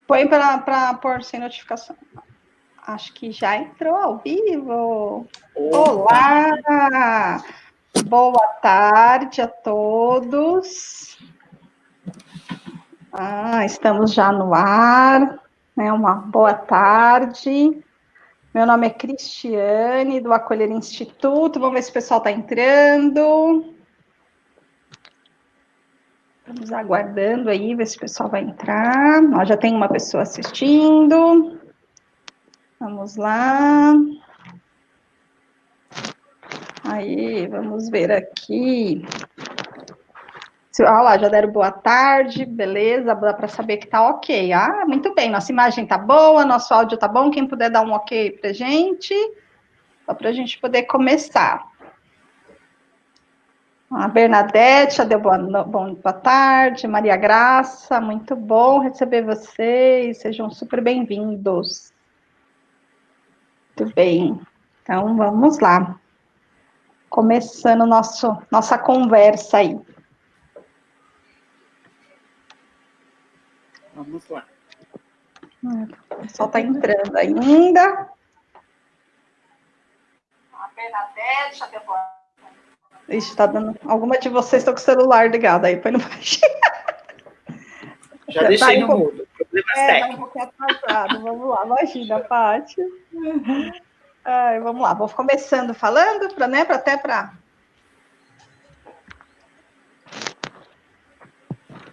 Põe para pôr sem notificação. Acho que já entrou ao vivo. Olá! Boa tarde a todos. Estamos já no ar. Uma boa tarde. Meu nome é Cristiane, do Acolher Instituto. Vamos ver se o pessoal está entrando. Estamos aguardando aí, ver se o pessoal vai entrar. Já tem uma pessoa assistindo. Vamos lá. Aí, vamos ver aqui. Olha lá, já deram boa tarde, beleza, dá para saber que tá ok. Muito bem, nossa imagem tá boa, nosso áudio tá bom, quem puder dar um ok pra gente, só pra gente poder começar. A Bernadette já deu boa tarde, Maria Graça, muito bom receber vocês, sejam super bem-vindos. Muito bem, então vamos lá. Começando nossa conversa aí. Vamos lá. O pessoal está entrando ainda. A Bernadette, já deu boa. Ixi, tá dando. Alguma de vocês está com o celular ligado aí, põe no baixo. Já deixei no mudo. Problemas técnicos. Tá um pouquinho atrasado. Vamos lá, imagina, Paty. Vamos lá, vou começando falando, para.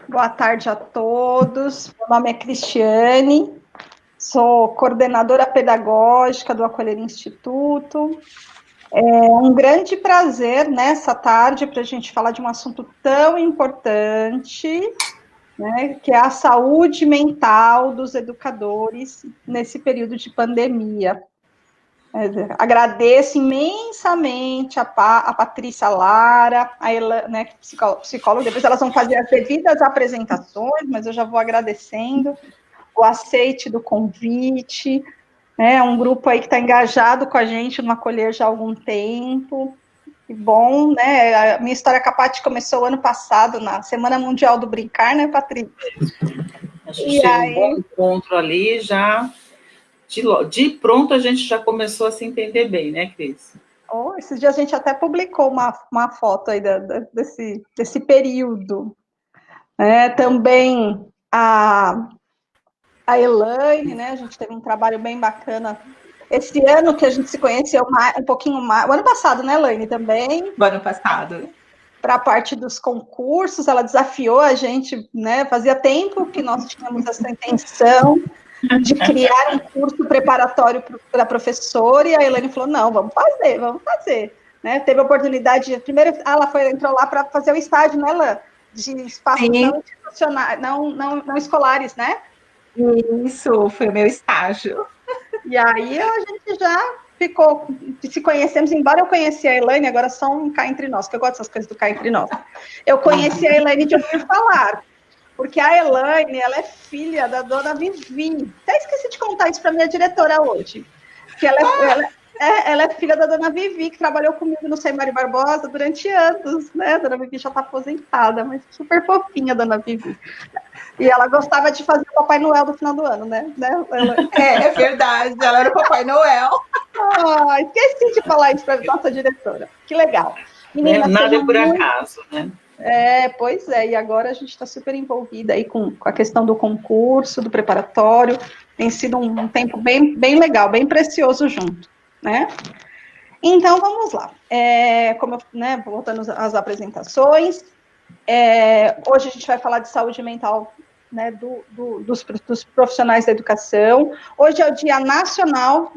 Boa tarde a todos. Meu nome é Cristiane, sou coordenadora pedagógica do Acolher Instituto. É um grande prazer nessa tarde para a gente falar de um assunto tão importante, né, que é a saúde mental dos educadores nesse período de pandemia. Agradeço imensamente a Patrícia Lara, a Ela, né, psicóloga, depois elas vão fazer as devidas apresentações, mas eu já vou agradecendo o aceite do convite, né, um grupo aí que está engajado com a gente no Acolher já há algum tempo, que bom, né, a minha história com a Paty começou ano passado, na Semana Mundial do Brincar, né, Patrícia? Acho que chega um bom encontro ali, já... De pronto, a gente já começou a se entender bem, né, Cris? Esses dias a gente até publicou uma foto aí desse período. Também a Elaine, né? A gente teve um trabalho bem bacana. Esse ano que a gente se conheceu um pouquinho mais. O ano passado, né, Elaine, também? O ano passado. Para a parte dos concursos, ela desafiou a gente, né? Fazia tempo que nós tínhamos essa intenção de criar um curso preparatório para professor, e a Elaine falou, não, vamos fazer. Né? Teve a oportunidade, primeiro ela entrou lá para fazer o estágio, né, Ela? De espaços não institucionais, não escolares, né? Isso, foi o meu estágio. E aí a gente já se conhecemos, embora eu conhecia a Elaine, agora só um cá entre nós, que eu gosto dessas coisas do cá entre nós. Eu conheci a Elaine de ouvir falar, porque a Elaine, ela é filha da dona Vivi. Até esqueci de contar isso para minha diretora hoje. Que ela é filha da dona Vivi, que trabalhou comigo no Semari Barbosa durante anos, né? A dona Vivi já está aposentada, mas super fofinha a dona Vivi. E ela gostava de fazer o Papai Noel no final do ano, né? É verdade, ela era o Papai Noel. Esqueci de falar isso para a nossa diretora. Que legal. Menina, nada é por acaso, né? Pois é, e agora a gente está super envolvida aí com a questão do concurso, do preparatório, tem sido um tempo bem, bem legal, bem precioso junto, né? Então, vamos lá. Voltando às apresentações, hoje a gente vai falar de saúde mental, né, dos profissionais da educação. Hoje é o Dia Nacional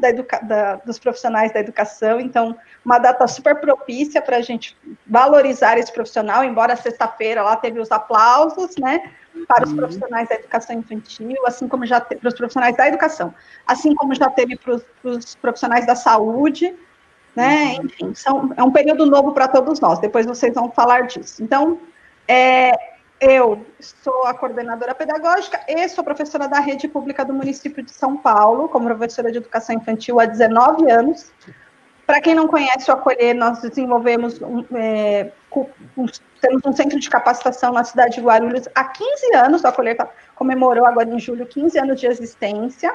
dos Profissionais da Educação, então, uma data super propícia para a gente valorizar esse profissional, embora sexta-feira lá teve os aplausos, né, para os profissionais da educação infantil, assim como já teve para os profissionais da educação, assim como já teve para os profissionais da saúde, né, enfim, é um período novo para todos nós, depois vocês vão falar disso. Então, eu sou a coordenadora pedagógica e sou professora da rede pública do município de São Paulo, como professora de educação infantil há 19 anos. Para quem não conhece o Acolher, nós desenvolvemos temos um centro de capacitação na cidade de Guarulhos há 15 anos, o Acolher comemorou agora em julho 15 anos de existência,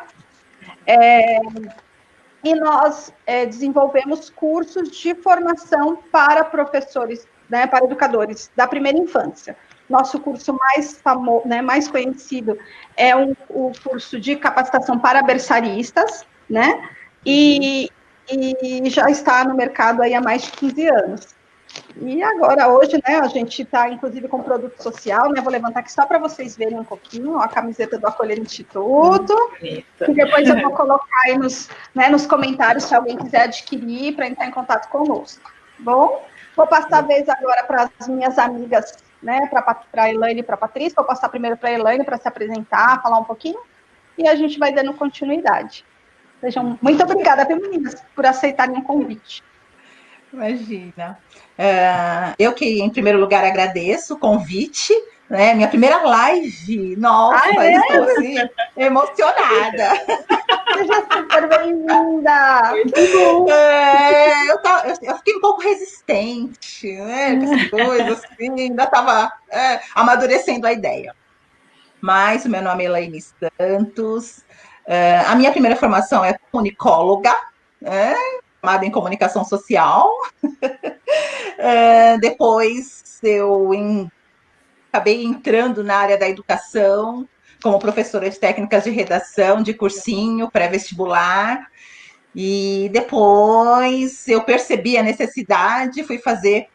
e nós desenvolvemos cursos de formação para professores, né, para educadores da primeira infância. Nosso curso mais famoso, né, mais conhecido é o curso de capacitação para berçaristas, né, e já está no mercado aí há mais de 15 anos. E agora, hoje, né, a gente está, inclusive, com produto social, né, vou levantar aqui só para vocês verem um pouquinho, ó, a camiseta do Acolher Instituto, que depois eu vou colocar aí nos comentários, se alguém quiser adquirir, para entrar em contato conosco, bom? Vou passar a vez agora para as minhas amigas, né, para a Elaine e para a Patrícia, vou passar primeiro para a Elaine para se apresentar, falar um pouquinho, e a gente vai dando continuidade. Sejam muito obrigada, meninas, por aceitarem o convite. Imagina. Eu que, em primeiro lugar, agradeço o convite, né? Minha primeira live. Nossa, estou assim, emocionada. Seja super bem-vinda. Eu fiquei um pouco resistente, né? Com essas coisas, assim, ainda estava amadurecendo a ideia. Mas o meu nome é Elaine Santos. A minha primeira formação é comunicóloga, né? Formada em comunicação social. Depois eu acabei entrando na área da educação, como professora de técnicas de redação, de cursinho, pré-vestibular. E depois eu percebi a necessidade, fui fazer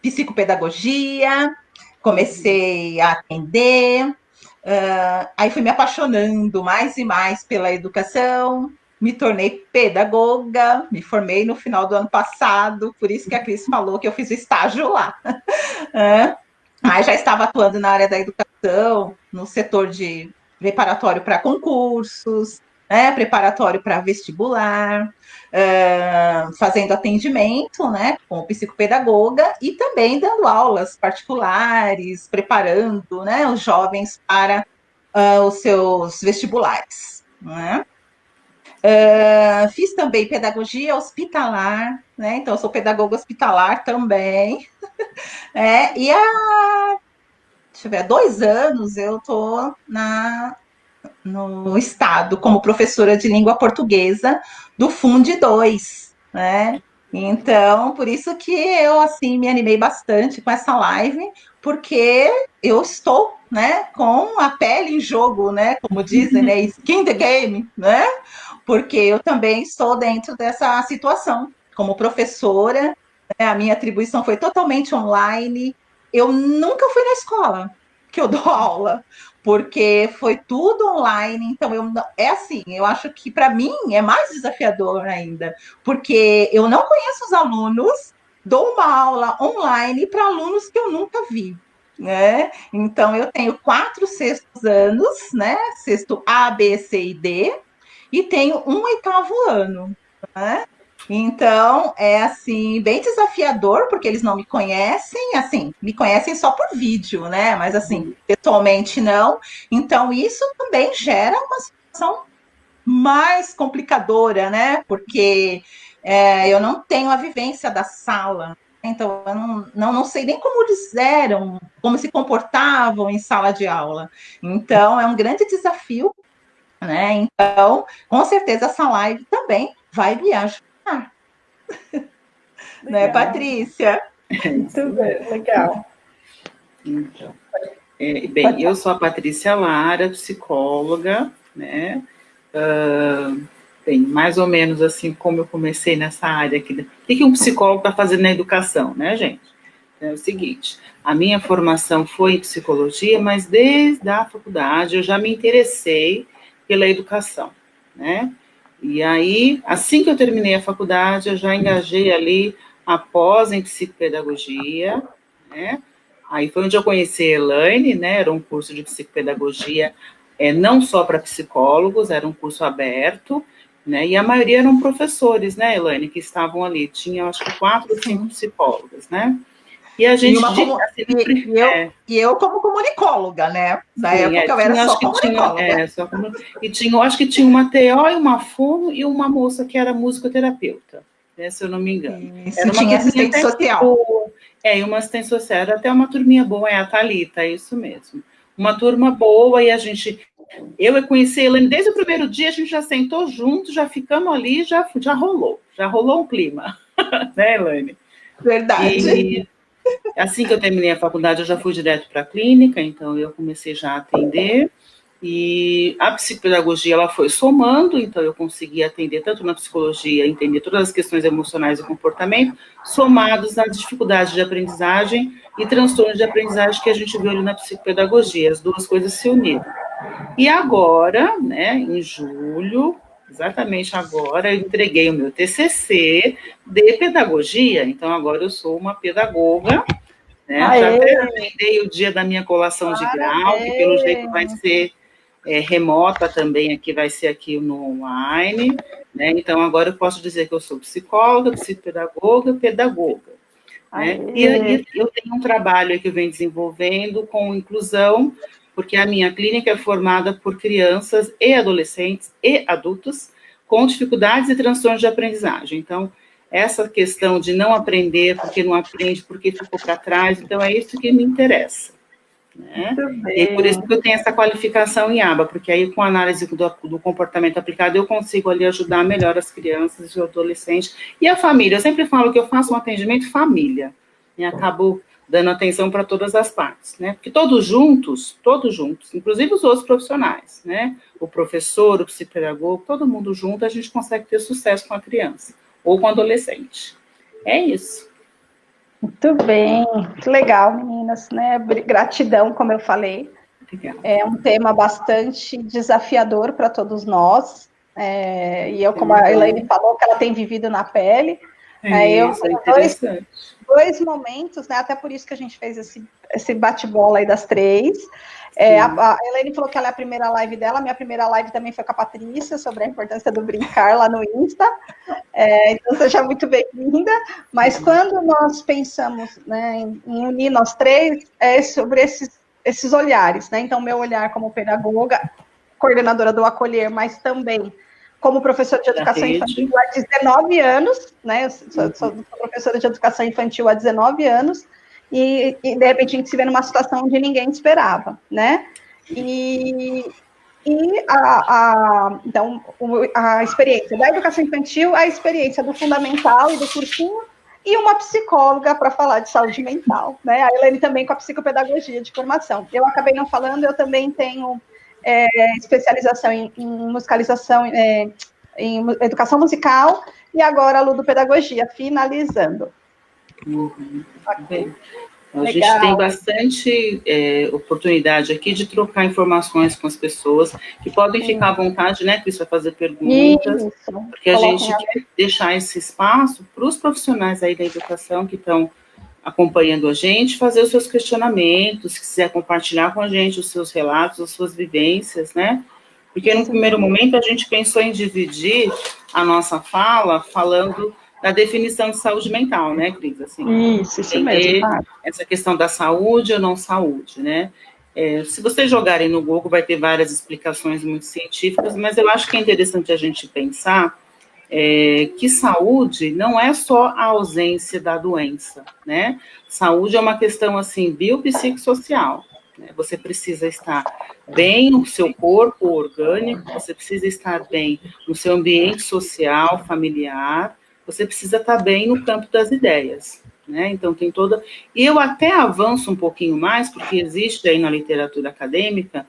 psicopedagogia, comecei a atender, aí fui me apaixonando mais e mais pela educação, me tornei pedagoga, me formei no final do ano passado, por isso que a Cris falou que eu fiz o estágio lá. Aí já estava atuando na área da educação, no setor de preparatório para concursos, preparatório para vestibular, fazendo atendimento, né, como psicopedagoga e também dando aulas particulares, preparando, né, os jovens para os seus vestibulares, né? Fiz também pedagogia hospitalar, né? Então, eu sou pedagoga hospitalar também. E deixa eu ver, há 2 anos eu estou no estado como professora de língua portuguesa do Funde 2, né? Então, por isso que eu, assim, me animei bastante com essa live, porque eu estou, né, com a pele em jogo, né, como dizem, né, skin in the game, né, porque eu também estou dentro dessa situação. Como professora, né, a minha atribuição foi totalmente online, eu nunca fui na escola que eu dou aula, porque foi tudo online, então é assim, eu acho que para mim é mais desafiador ainda, porque eu não conheço os alunos, dou uma aula online para alunos que eu nunca vi, né? Então eu tenho 4 sextos anos, né? Sexto A, B, C e D, e tenho um 8º ano, né? Então, é assim, bem desafiador, porque eles não me conhecem, assim, me conhecem só por vídeo, né? Mas assim, pessoalmente não. Então, isso também gera uma situação mais complicadora, né? Porque eu não tenho a vivência da sala. Então, eu não sei nem como eles eram, como se comportavam em sala de aula. Então, é um grande desafio, né? Então, com certeza, essa live também vai me ajudar. Né, Patrícia? Muito bem, legal. Então, bem, eu sou a Patrícia Lara, psicóloga, né? Bem, mais ou menos assim como eu comecei nessa área aqui. O que um psicólogo está fazendo na educação, né, gente? É o seguinte, a minha formação foi em psicologia, mas desde a faculdade eu já me interessei pela educação, né? E aí, assim que eu terminei a faculdade, eu já engajei ali após em psicopedagogia, né? Aí foi onde eu conheci a Elaine, né? Era um curso de psicopedagogia, não só para psicólogos, era um curso aberto, né? E a maioria eram professores, né, Elaine, que estavam ali. Tinha, acho que 4 ou 5 psicólogas, né? E a gente... E eu como comunicóloga, né? Na época eu era só comunicóloga. E tinha, eu acho que tinha uma TO e uma fono e uma moça que era musicoterapeuta, né, se eu não me engano. Isso, era uma tinha assistente social. E uma assistente social, era até uma turminha boa, é a Thalita, é isso mesmo. Uma turma boa, e eu conheci a Elaine desde o primeiro dia, a gente já sentou junto, já ficamos ali, já rolou um clima, né, Elaine? Verdade. E assim que eu terminei a faculdade, eu já fui direto para a clínica, então eu comecei já a atender, e a psicopedagogia, ela foi somando, então eu consegui atender tanto na psicologia, entender todas as questões emocionais e comportamento, somados nas dificuldades de aprendizagem e transtornos de aprendizagem que a gente viu ali na psicopedagogia, as duas coisas se uniram. E agora, né, em julho, exatamente agora, eu entreguei o meu TCC de pedagogia, então agora eu sou uma pedagoga, né, já até agendei o dia da minha colação de grau, que pelo jeito vai ser remota também, aqui vai ser aqui no online, né, então agora eu posso dizer que eu sou psicóloga, psicopedagoga, pedagoga, né, e aí eu tenho um trabalho que eu venho desenvolvendo com inclusão, porque a minha clínica é formada por crianças e adolescentes e adultos com dificuldades e transtornos de aprendizagem. Então, essa questão de não aprender porque não aprende, porque ficou para trás, então é isso que me interessa. Né? E por isso que eu tenho essa qualificação em aba, porque aí com a análise do comportamento aplicado eu consigo ali ajudar melhor as crianças e os adolescentes e a família. Eu sempre falo que eu faço um atendimento família, e acabo dando atenção para todas as partes, né? Porque todos juntos, inclusive os outros profissionais, né? O professor, o psicopedagogo, todo mundo junto, a gente consegue ter sucesso com a criança ou com o adolescente. É isso. Muito bem, muito legal, meninas, né? Gratidão, como eu falei. Obrigada. É um tema bastante desafiador para todos nós. E eu, como a Elaine falou, que ela tem vivido na pele. Eu tenho dois momentos, né? Até por isso que a gente fez esse bate-bola aí das três. A Elaine falou que ela é a primeira live dela, minha primeira live também foi com a Patrícia, sobre a importância do brincar lá no Insta. Então, seja muito bem-vinda. Mas quando nós pensamos, né, em unir nós três, é sobre esses olhares, né? Então, meu olhar como pedagoga, coordenadora do Acolher, mas também como professora de educação infantil há 19 anos, né? Eu sou professora de educação infantil há 19 anos, e de repente a gente se vê numa situação onde ninguém esperava, né? Então, a experiência da educação infantil, a experiência do fundamental e do cursinho, e uma psicóloga para falar de saúde mental, né? A Elaine também com a psicopedagogia de formação. Eu acabei não falando, eu também tenho especialização em musicalização, em educação musical, e agora a ludopedagogia, finalizando. Bem, a gente tem bastante oportunidade aqui de trocar informações com as pessoas, que podem ficar à vontade, né, Cris, para fazer perguntas, porque a gente quer deixar esse espaço para os profissionais aí da educação que estão acompanhando a gente, fazer os seus questionamentos, se quiser compartilhar com a gente os seus relatos, as suas vivências, né? Porque no primeiro momento a gente pensou em dividir a nossa fala falando da definição de saúde mental, né, Cris? Assim, isso mesmo. Essa questão da saúde ou não saúde, né? Se vocês jogarem no Google, vai ter várias explicações muito científicas, mas eu acho que é interessante a gente pensar que saúde não é só a ausência da doença, né? Saúde é uma questão, assim, biopsicossocial, né? Você precisa estar bem no seu corpo orgânico, você precisa estar bem no seu ambiente social, familiar, você precisa estar bem no campo das ideias, né? Então, tem toda... E eu até avanço um pouquinho mais, porque existe aí na literatura acadêmica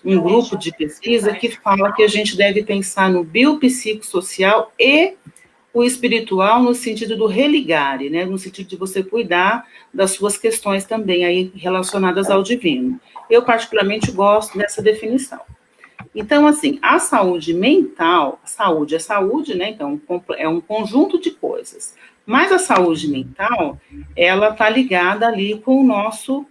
um grupo de pesquisa que fala que a gente deve pensar no biopsicossocial e o espiritual no sentido do religare, né, no sentido de você cuidar das suas questões também aí relacionadas ao divino. Eu particularmente gosto dessa definição. Então, assim, a saúde mental, saúde é saúde, né, então é um conjunto de coisas, mas a saúde mental, ela está ligada ali com o nosso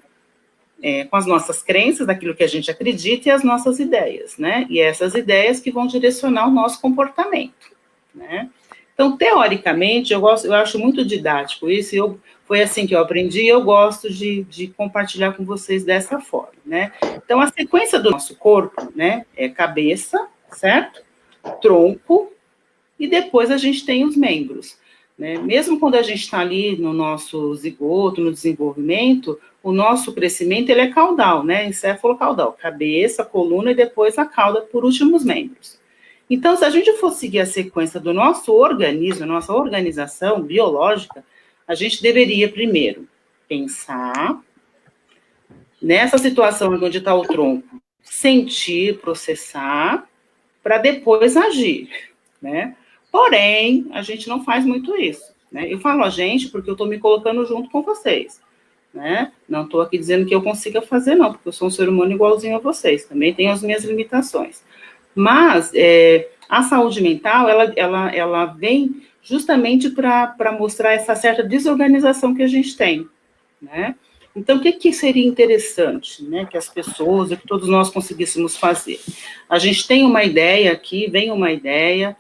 com as nossas crenças, daquilo que a gente acredita e as nossas ideias, né? E essas ideias que vão direcionar o nosso comportamento, né? Então, teoricamente, eu acho muito didático isso, foi assim que eu aprendi, e eu gosto de compartilhar com vocês dessa forma, né? Então, a sequência do nosso corpo, né, é cabeça, certo? Tronco, e depois a gente tem os membros. né? Mesmo quando a gente está ali no nosso zigoto, no desenvolvimento, o nosso crescimento ele é caudal, né? Encéfalo-caudal, cabeça, coluna e depois a cauda por últimos membros. Então, se a gente for seguir a sequência do nosso organismo, nossa organização biológica, a gente deveria primeiro pensar nessa situação onde está o tronco, sentir, processar, para depois agir, né? Porém, a gente não faz muito isso, né? Eu falo a gente porque eu estou me colocando junto com vocês, né? Não estou aqui dizendo que eu consiga fazer, não, porque eu sou um ser humano igualzinho a vocês, também tenho as minhas limitações. Mas a saúde mental, ela vem justamente para mostrar essa certa desorganização que a gente tem, né? Então, o que seria interessante, né, que as pessoas, que todos nós conseguíssemos fazer? A gente tem uma ideia aqui, vem uma ideia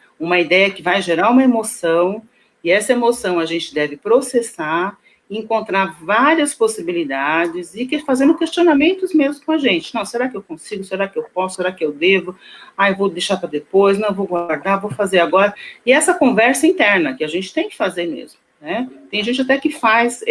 que vai gerar uma emoção, e essa emoção a gente deve processar, encontrar várias possibilidades e fazendo questionamentos mesmo com a gente. Não, será que eu consigo? Será que eu posso? Será que eu devo? Eu vou deixar para depois, não, vou guardar, vou fazer agora. E essa conversa interna, que a gente tem que fazer mesmo, né? Tem gente até que faz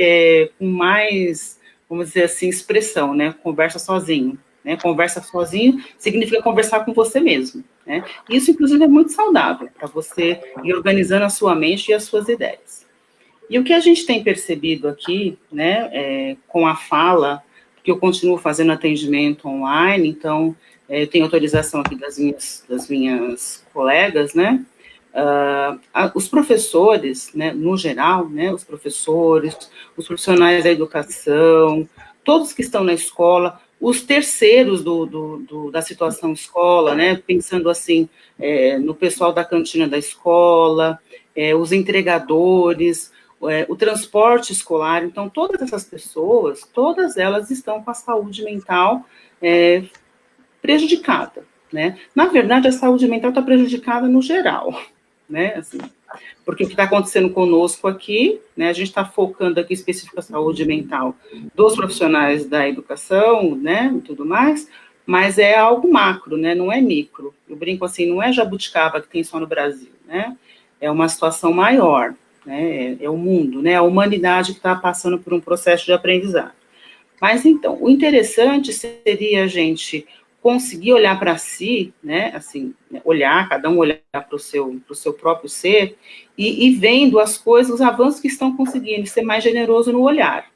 com mais, vamos dizer assim, expressão, né? Conversa sozinho. Né? Conversa sozinho significa conversar com você mesmo. Né? Isso, inclusive, é muito saudável para você ir organizando a sua mente e as suas ideias. E o que a gente tem percebido aqui, né, com a fala, que eu continuo fazendo atendimento online, então, eu tenho autorização aqui das minhas colegas, né, os professores, né, no geral, né, os professores, os profissionais da educação, todos que estão na escola, os terceiros da situação escola, né, pensando assim, no pessoal da cantina da escola, os entregadores, o transporte escolar, então todas essas pessoas, todas elas estão com a saúde mental prejudicada, né? Na verdade, a saúde mental está prejudicada no geral, né? Assim, porque o que está acontecendo conosco aqui, né? A gente está focando aqui específico a saúde mental dos profissionais da educação, né? E tudo mais, mas é algo macro, né? Não é micro. Eu brinco assim, não é jabuticaba que tem só no Brasil, né? É uma situação maior. Né, é o mundo, né, a humanidade que está passando por um processo de aprendizado. Mas, então, o interessante seria a gente conseguir olhar para si, né, assim, cada um olhar para o seu próprio ser, e vendo as coisas, os avanços que estão conseguindo, ser mais generoso no olhar,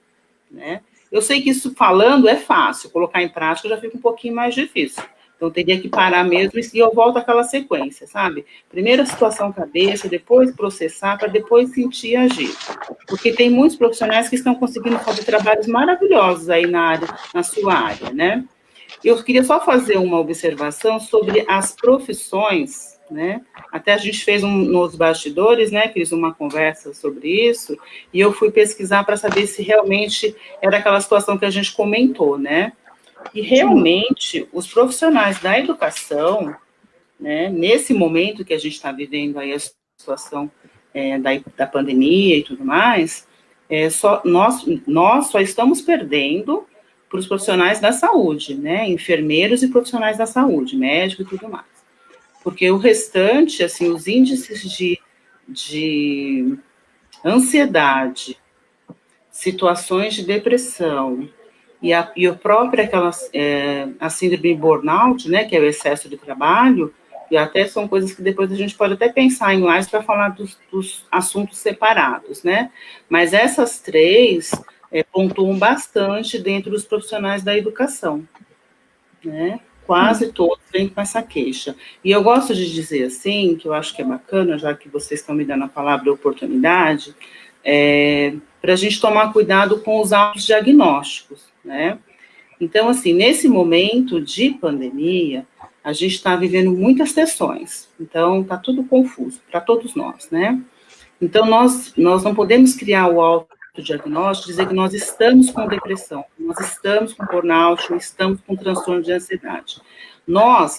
né. Eu sei que isso falando é fácil, colocar em prática já fica um pouquinho mais difícil. Então, teria que parar mesmo e eu volto àquela sequência, sabe? Primeiro a situação cabeça, depois processar, para depois sentir e agir. Porque tem muitos profissionais que estão conseguindo fazer trabalhos maravilhosos aí na sua área, né? Eu queria só fazer uma observação sobre as profissões, né? Até a gente fez nos bastidores, né, Cris, uma conversa sobre isso, e eu fui pesquisar para saber se realmente era aquela situação que a gente comentou, né? E realmente, os profissionais da educação, né, nesse momento que a gente está vivendo aí a situação da pandemia e tudo mais, nós só estamos perdendo para os profissionais da saúde, né, enfermeiros e profissionais da saúde, médico e tudo mais. Porque o restante, assim, os índices de ansiedade, situações de depressão, e a própria a síndrome burnout, né, que é o excesso de trabalho, e até são coisas que depois a gente pode até pensar em mais para falar dos assuntos separados, né, mas essas três pontuam bastante dentro dos profissionais da educação, né, quase todos vêm com essa queixa. E eu gosto de dizer assim, que eu acho que é bacana, já que vocês estão me dando a palavra e a oportunidade, para a gente tomar cuidado com os autodiagnósticos, né? Então, assim, nesse momento de pandemia, a gente está vivendo muitas tensões, então está tudo confuso para todos nós, né? Então, nós não podemos criar o autodiagnóstico, dizer que nós estamos com depressão, nós estamos com burnout, ou estamos com transtorno de ansiedade.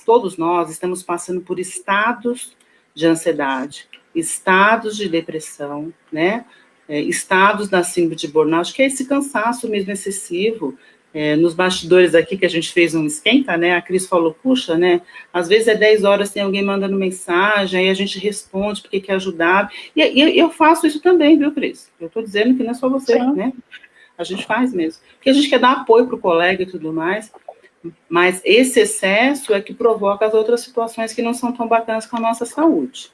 Todos nós, estamos passando por estados de ansiedade, estados de depressão, né? Estados da síndrome de burnout, que é esse cansaço mesmo excessivo, nos bastidores aqui que a gente fez um esquenta, né, a Cris falou, puxa, né, às vezes é 10 horas, tem alguém mandando mensagem, aí a gente responde porque quer ajudar, e eu faço isso também, viu, Cris? Eu estou dizendo que não é só você, Sim. né, a gente faz mesmo, porque a gente quer dar apoio para o colega e tudo mais, mas esse excesso é que provoca as outras situações que não são tão bacanas com a nossa saúde,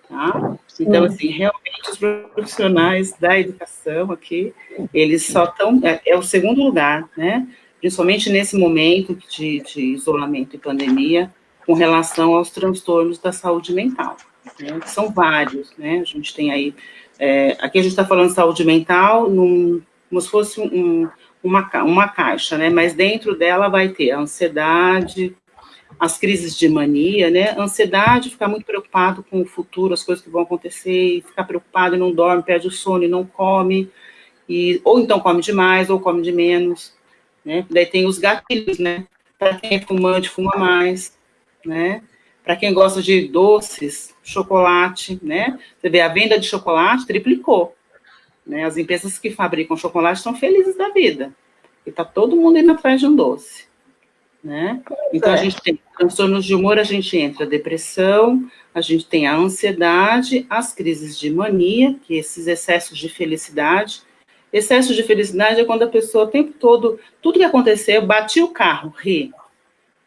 tá? Então, assim, realmente os profissionais da educação aqui, eles só estão, é o segundo lugar, né? Principalmente nesse momento de isolamento e pandemia, com relação aos transtornos da saúde mental, né? Que são vários, né? A gente tem aí, aqui a gente está falando de saúde mental, como se fosse uma caixa, né? Mas dentro dela vai ter a ansiedade, as crises de mania, né? Ansiedade, ficar muito preocupado com o futuro, as coisas que vão acontecer, e ficar preocupado e não dorme, perde o sono e não come, ou então come demais, ou come de menos, né? Daí tem os gatilhos, né? Para quem é fumante, fuma mais, né? Para quem gosta de doces, chocolate, né? Você vê, a venda de chocolate triplicou, né? As empresas que fabricam chocolate estão felizes da vida, e está todo mundo indo atrás de um doce, né? Então, a gente tem transtornos de humor, a gente entra a depressão, a gente tem a ansiedade, as crises de mania, que esses excessos de felicidade. Excesso de felicidade é quando a pessoa o tempo todo, tudo que aconteceu, bati o carro, ri,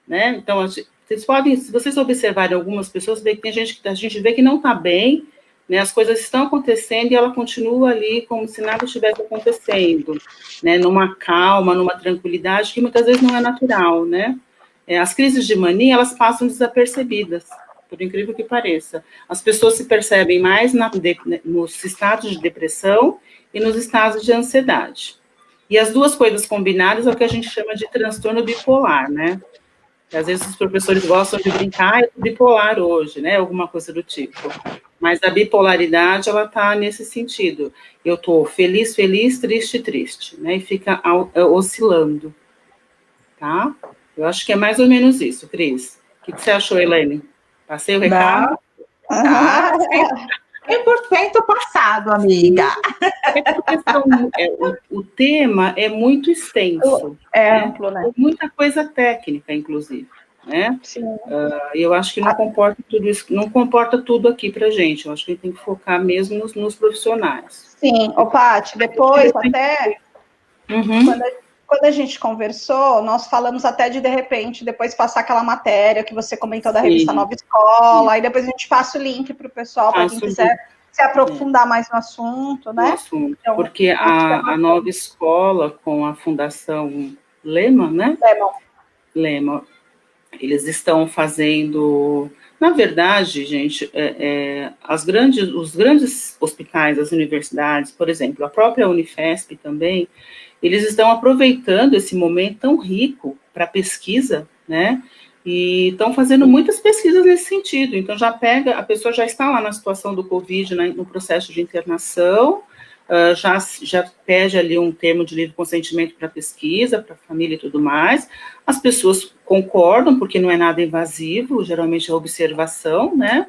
né? Então, vocês podem, se vocês observarem algumas pessoas, vê que tem gente que a gente vê que não está bem, né? As coisas estão acontecendo e ela continua ali como se nada estivesse acontecendo, né? Numa calma, numa tranquilidade que muitas vezes não é natural, né? As crises de mania, elas passam desapercebidas, por incrível que pareça. As pessoas se percebem mais nos estados de depressão e nos estados de ansiedade. E as duas coisas combinadas é o que a gente chama de transtorno bipolar, né? Às vezes os professores gostam de brincar, eu tô bipolar hoje, né? Alguma coisa do tipo. Mas a bipolaridade, ela tá nesse sentido. Eu tô feliz, feliz, triste, triste, né? E fica oscilando, tá? Eu acho que é mais ou menos isso, Cris. O que você achou, Elaine? Passei o recado? Tá 100% passado, amiga. O tema é muito extenso. É amplo, né? Tem muita coisa técnica, inclusive, né? Sim. Eu acho que não comporta tudo isso, não comporta tudo aqui para gente. Eu acho que a gente tem que focar mesmo nos profissionais. Sim, Paty, depois até quando a gente conversou, nós falamos até de repente, depois passar aquela matéria que você comentou da revista Nova Escola, aí depois a gente passa o link para o pessoal, para quem quiser se aprofundar mais no assunto, né? Então, porque a Nova Escola, com a Fundação Lehman, né? Lehman, eles estão fazendo... Na verdade, gente, os grandes hospitais, as universidades, por exemplo, a própria Unifesp também, eles estão aproveitando esse momento tão rico para pesquisa, né? E estão fazendo muitas pesquisas nesse sentido. Então, a pessoa já está lá na situação do Covid, né, no processo de internação, já pede ali um termo de livre consentimento para pesquisa, para a família e tudo mais. As pessoas concordam, porque não é nada invasivo, geralmente é observação, né?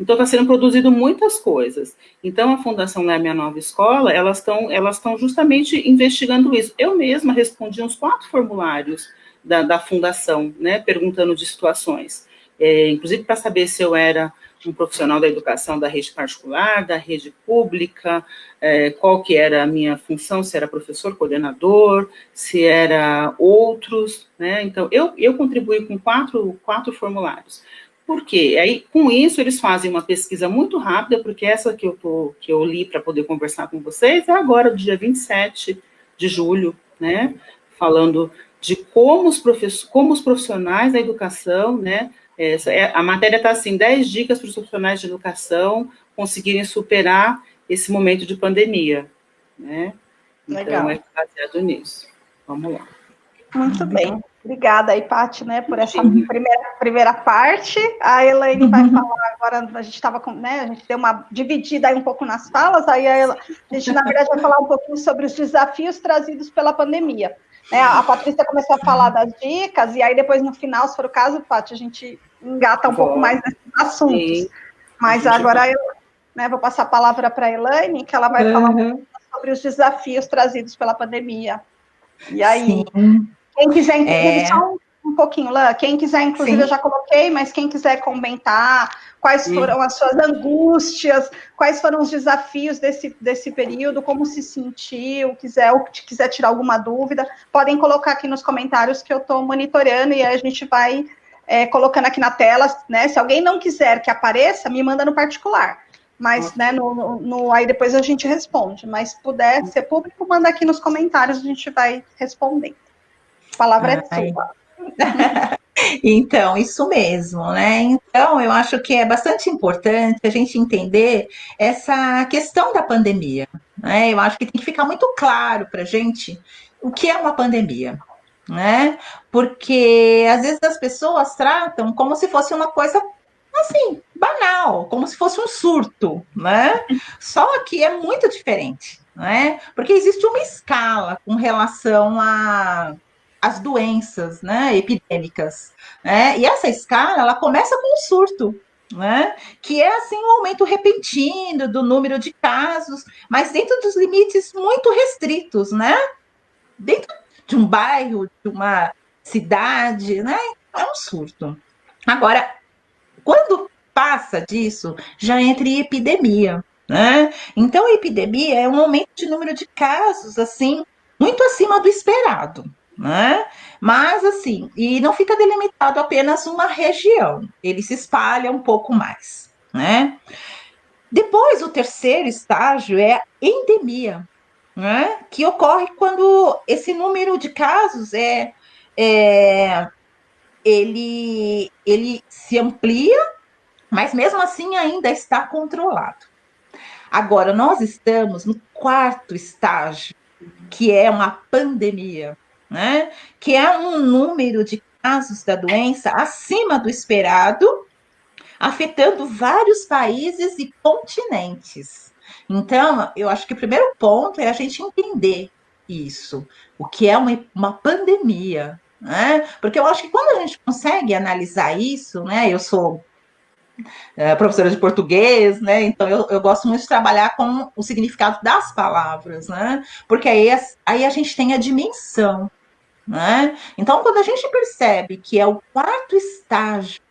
Então, está sendo produzido muitas coisas. Então, a Fundação Lehman e a Nova Escola, elas estão justamente investigando isso. Eu mesma respondi uns 4 formulários da Fundação, né, perguntando de situações. Inclusive para saber se eu era um profissional da educação da rede particular, da rede pública, qual que era a minha função, se era professor, coordenador, se era outros, né? Então, eu contribuí com 4 formulários. Por quê? Aí, com isso, eles fazem uma pesquisa muito rápida, porque essa que eu li para poder conversar com vocês é agora, do dia 27 de julho, né? Falando de como os profissionais da educação, né? A matéria está assim, 10 dicas para os profissionais de educação conseguirem superar esse momento de pandemia, né? Então, é baseado nisso. Vamos lá. Muito bem. Obrigada aí, Paty, né, por essa primeira parte. A Elaine vai falar agora, a gente estava né, a gente deu uma dividida aí um pouco nas falas, aí a gente, na verdade, vai falar um pouquinho sobre os desafios trazidos pela pandemia. A Patrícia começou a falar das dicas, e aí depois, no final, se for o caso, Paty, a gente engata um pouco mais nesses assuntos. Sim. Mas agora eu vou passar a palavra para a Elaine, que ela vai falar um pouco sobre os desafios trazidos pela pandemia. E aí? Sim. Quem quiser, inclusive, só um pouquinho, Lã, quem quiser, inclusive, Sim. eu já coloquei, mas quem quiser comentar quais foram as suas angústias, quais foram os desafios desse período, como se sentiu, ou quiser tirar alguma dúvida, podem colocar aqui nos comentários que eu estou monitorando e aí a gente vai colocando aqui na tela, né? Se alguém não quiser que apareça, me manda no particular. Mas, né, aí depois a gente responde. Mas se puder ser público, manda aqui nos comentários, a gente vai respondendo. A palavra é sua. Então, isso mesmo, né? Então, eu acho que é bastante importante a gente entender essa questão da pandemia, né? Eu acho que tem que ficar muito claro para a gente o que é uma pandemia, né? Porque às vezes as pessoas tratam como se fosse uma coisa assim, banal, como se fosse um surto, né? Só que é muito diferente, né? Porque existe uma escala com relação às doenças, né, epidêmicas, né? E essa escala, ela começa com um surto, né? Que é assim um aumento repentino do número de casos, mas dentro dos limites muito restritos, né? Dentro de um bairro, de uma cidade, né? É um surto. Agora, quando passa disso, já entra em epidemia, né? Então, a epidemia é um aumento de número de casos, assim, muito acima do esperado, né? Mas, assim, e não fica delimitado apenas uma região, ele se espalha um pouco mais, né? Depois, o terceiro estágio é a endemia, né? Que ocorre quando esse número de casos é ele se amplia, mas mesmo assim ainda está controlado. Agora, nós estamos no quarto estágio, que é uma pandemia, né? Que é um número de casos da doença acima do esperado, afetando vários países e continentes. Então, eu acho que o primeiro ponto é a gente entender isso, o que é uma pandemia, né? Porque eu acho que quando a gente consegue analisar isso, né? Eu sou professora de português, né? Então eu gosto muito de trabalhar com o significado das palavras, né? Porque aí a gente tem a dimensão, né? Então, quando a gente percebe que é o quarto estágio,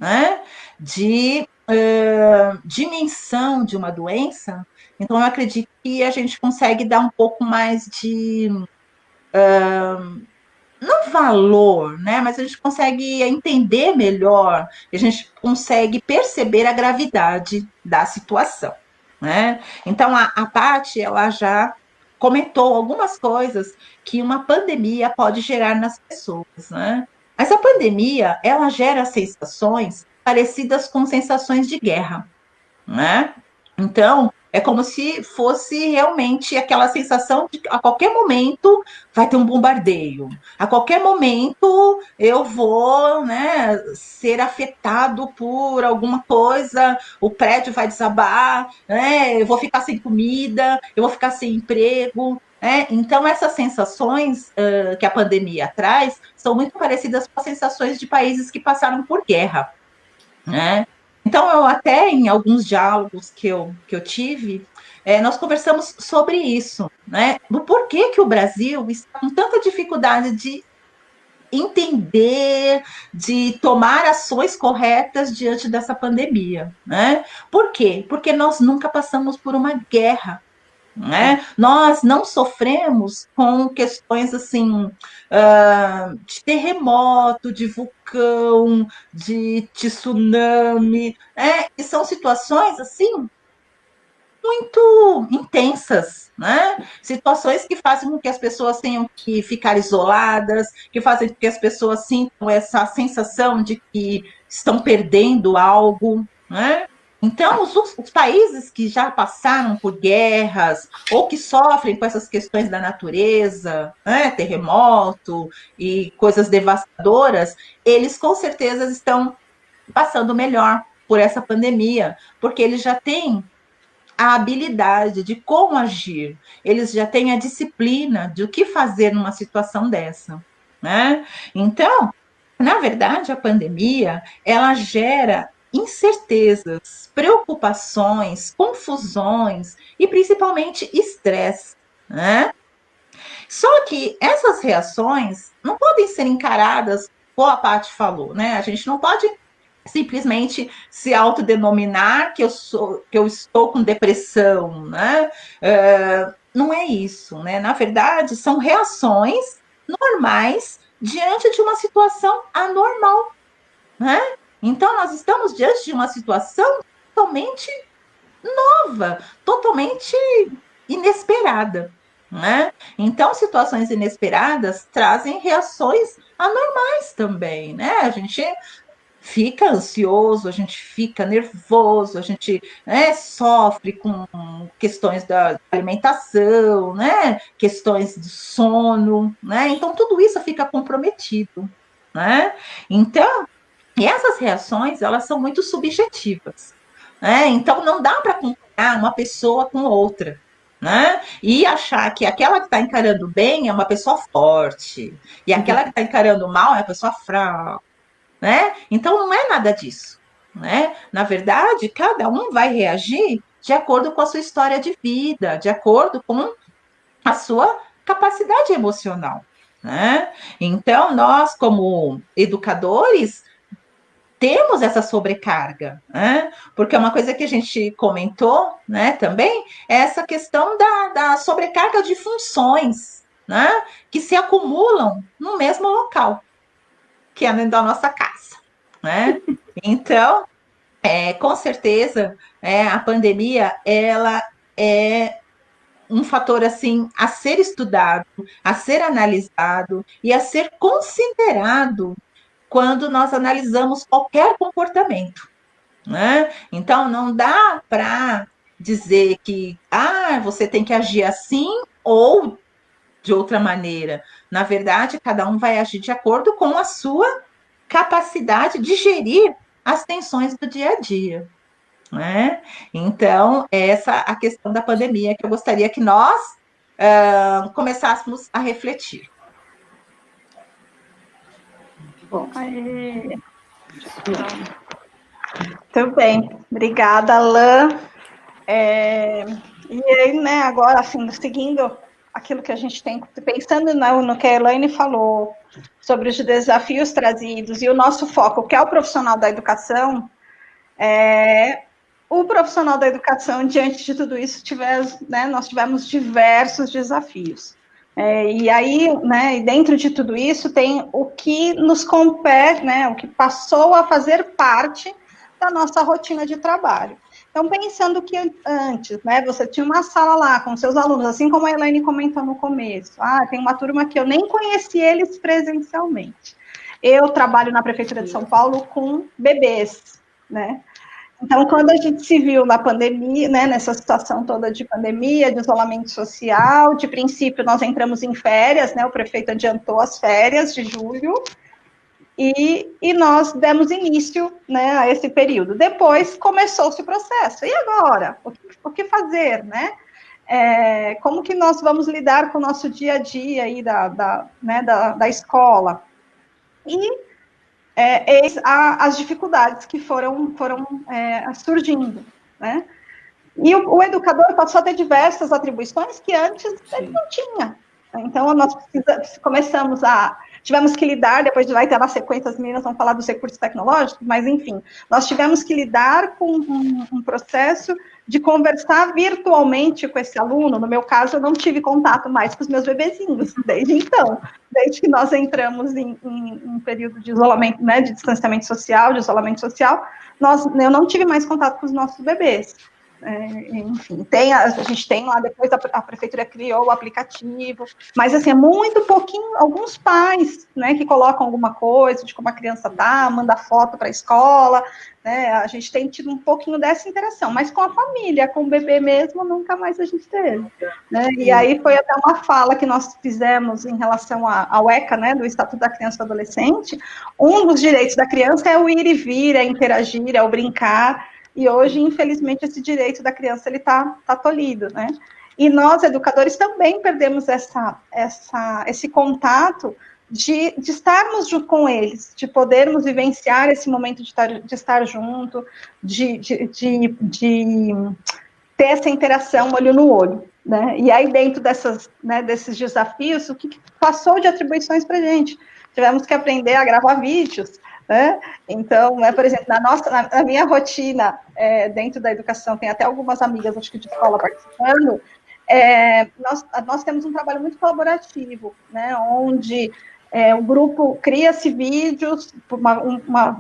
né, de dimensão de uma doença, então eu acredito que a gente consegue dar um pouco mais de não valor, né? Mas a gente consegue entender melhor, a gente consegue perceber a gravidade da situação, né? Então a Paty, ela já comentou algumas coisas que uma pandemia pode gerar nas pessoas, né? Mas a pandemia, ela gera sensações parecidas com sensações de guerra, né? Então, é como se fosse realmente aquela sensação de que a qualquer momento vai ter um bombardeio, a qualquer momento eu vou, né, ser afetado por alguma coisa, o prédio vai desabar, né, eu vou ficar sem comida, eu vou ficar sem emprego. Então, essas sensações que a pandemia traz são muito parecidas com as sensações de países que passaram por guerra, né? Então, eu até em alguns diálogos que eu tive, nós conversamos sobre isso, né? Do porquê que o Brasil está com tanta dificuldade de entender, de tomar ações corretas diante dessa pandemia, né? Por quê? Porque nós nunca passamos por uma guerra, né? Nós não sofremos com questões assim de terremoto, de vulcão, de tsunami, que são situações assim muito intensas, né? Situações que fazem com que as pessoas tenham que ficar isoladas, que fazem com que as pessoas sintam essa sensação de que estão perdendo algo, né? Então, os países que já passaram por guerras ou que sofrem com essas questões da natureza, né, terremoto e coisas devastadoras, eles com certeza estão passando melhor por essa pandemia, porque eles já têm a habilidade de como agir, eles já têm a disciplina de o que fazer numa situação dessa, né? Então, na verdade, a pandemia, ela gera incertezas, preocupações, confusões e principalmente estresse, né? Só que essas reações não podem ser encaradas, como a Paty falou, né? A gente não pode simplesmente se autodenominar que eu estou com depressão, né? Não é isso, né? Na verdade, são reações normais diante de uma situação anormal, né? Então, nós estamos diante de uma situação totalmente nova, totalmente inesperada, né? Então, situações inesperadas trazem reações anormais também, né? A gente fica ansioso, a gente fica nervoso, a gente, né, sofre com questões da alimentação, né, questões de sono, né, então tudo isso fica comprometido, né, então, e essas reações, elas são muito subjetivas, né, então não dá para comparar uma pessoa com outra, né? E achar que aquela que está encarando bem é uma pessoa forte, e aquela que está encarando mal é uma pessoa fraca, né? Então não é nada disso, né? Na verdade, cada um vai reagir de acordo com a sua história de vida, de acordo com a sua capacidade emocional, né? Então nós, como educadores, temos essa sobrecarga, né? Porque uma coisa que a gente comentou, né, também, é essa questão da sobrecarga de funções, né, que se acumulam no mesmo local, que é dentro da nossa casa, né? Então, com certeza, a pandemia, ela é um fator assim a ser estudado, a ser analisado e a ser considerado quando nós analisamos qualquer comportamento, né? Então, não dá para dizer que você tem que agir assim ou de outra maneira. Na verdade, cada um vai agir de acordo com a sua capacidade de gerir as tensões do dia a dia, né? Então, essa é a questão da pandemia que eu gostaria que nós começássemos a refletir. Bom, muito bem, obrigada, Alain. E aí, né, agora, assim, seguindo aquilo que a gente tem, pensando no que a Elaine falou sobre os desafios trazidos e o nosso foco, que é o profissional da educação, o profissional da educação, diante de tudo isso, nós tivemos diversos desafios. E aí, né, dentro de tudo isso, tem o que nos compete, né, o que passou a fazer parte da nossa rotina de trabalho. Então, pensando que antes, né, você tinha uma sala lá com seus alunos, assim como a Elaine comentou no começo, tem uma turma que eu nem conheci eles presencialmente. Eu trabalho na Prefeitura de São Paulo com bebês, né? Então, quando a gente se viu na pandemia, né, nessa situação toda de pandemia, de isolamento social, de princípio nós entramos em férias, né, o prefeito adiantou as férias de julho, e nós demos início, né, a esse período. Depois começou-se o processo. E agora? O que fazer, né? Como que nós vamos lidar com o nosso dia a dia aí da escola? E as dificuldades que foram surgindo, né? E o educador passou a ter diversas atribuições que antes ele não tinha. Então, nós tivemos que lidar, depois vai ter na sequência, as meninas vão falar dos recursos tecnológicos, mas, enfim, nós tivemos que lidar com um processo de conversar virtualmente com esse aluno. No meu caso, eu não tive contato mais com os meus bebezinhos, desde então, desde que nós entramos em período de isolamento, né, de distanciamento social, de isolamento social, eu não tive mais contato com os nossos bebês. Enfim, a gente tem lá, depois a prefeitura criou o aplicativo, mas assim, é muito pouquinho, alguns pais, né, que colocam alguma coisa de como a criança tá, manda foto para a escola, né, a gente tem tido um pouquinho dessa interação, mas com a família, com o bebê mesmo, nunca mais a gente teve, né, e aí foi até uma fala que nós fizemos em relação ao ECA, né, do Estatuto da Criança e do Adolescente. Um dos direitos da criança é o ir e vir, é interagir, é o brincar. E hoje, infelizmente, esse direito da criança ele está tolhido, né? E nós, educadores, também perdemos esse contato de estarmos junto com eles, de podermos vivenciar esse momento de estar junto, de ter essa interação olho no olho, né? E aí, dentro dessas, né, desses desafios, o que passou de atribuições para a gente? Tivemos que aprender a gravar vídeos, né? Então, por exemplo, na minha rotina, dentro da educação, tem até algumas amigas, acho que de escola participando, nós temos um trabalho muito colaborativo, né? Onde o grupo cria-se vídeos,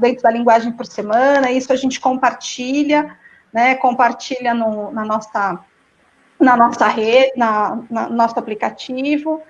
dentro da linguagem por semana, isso a gente compartilha, né? Compartilha na nossa rede, no nosso aplicativo,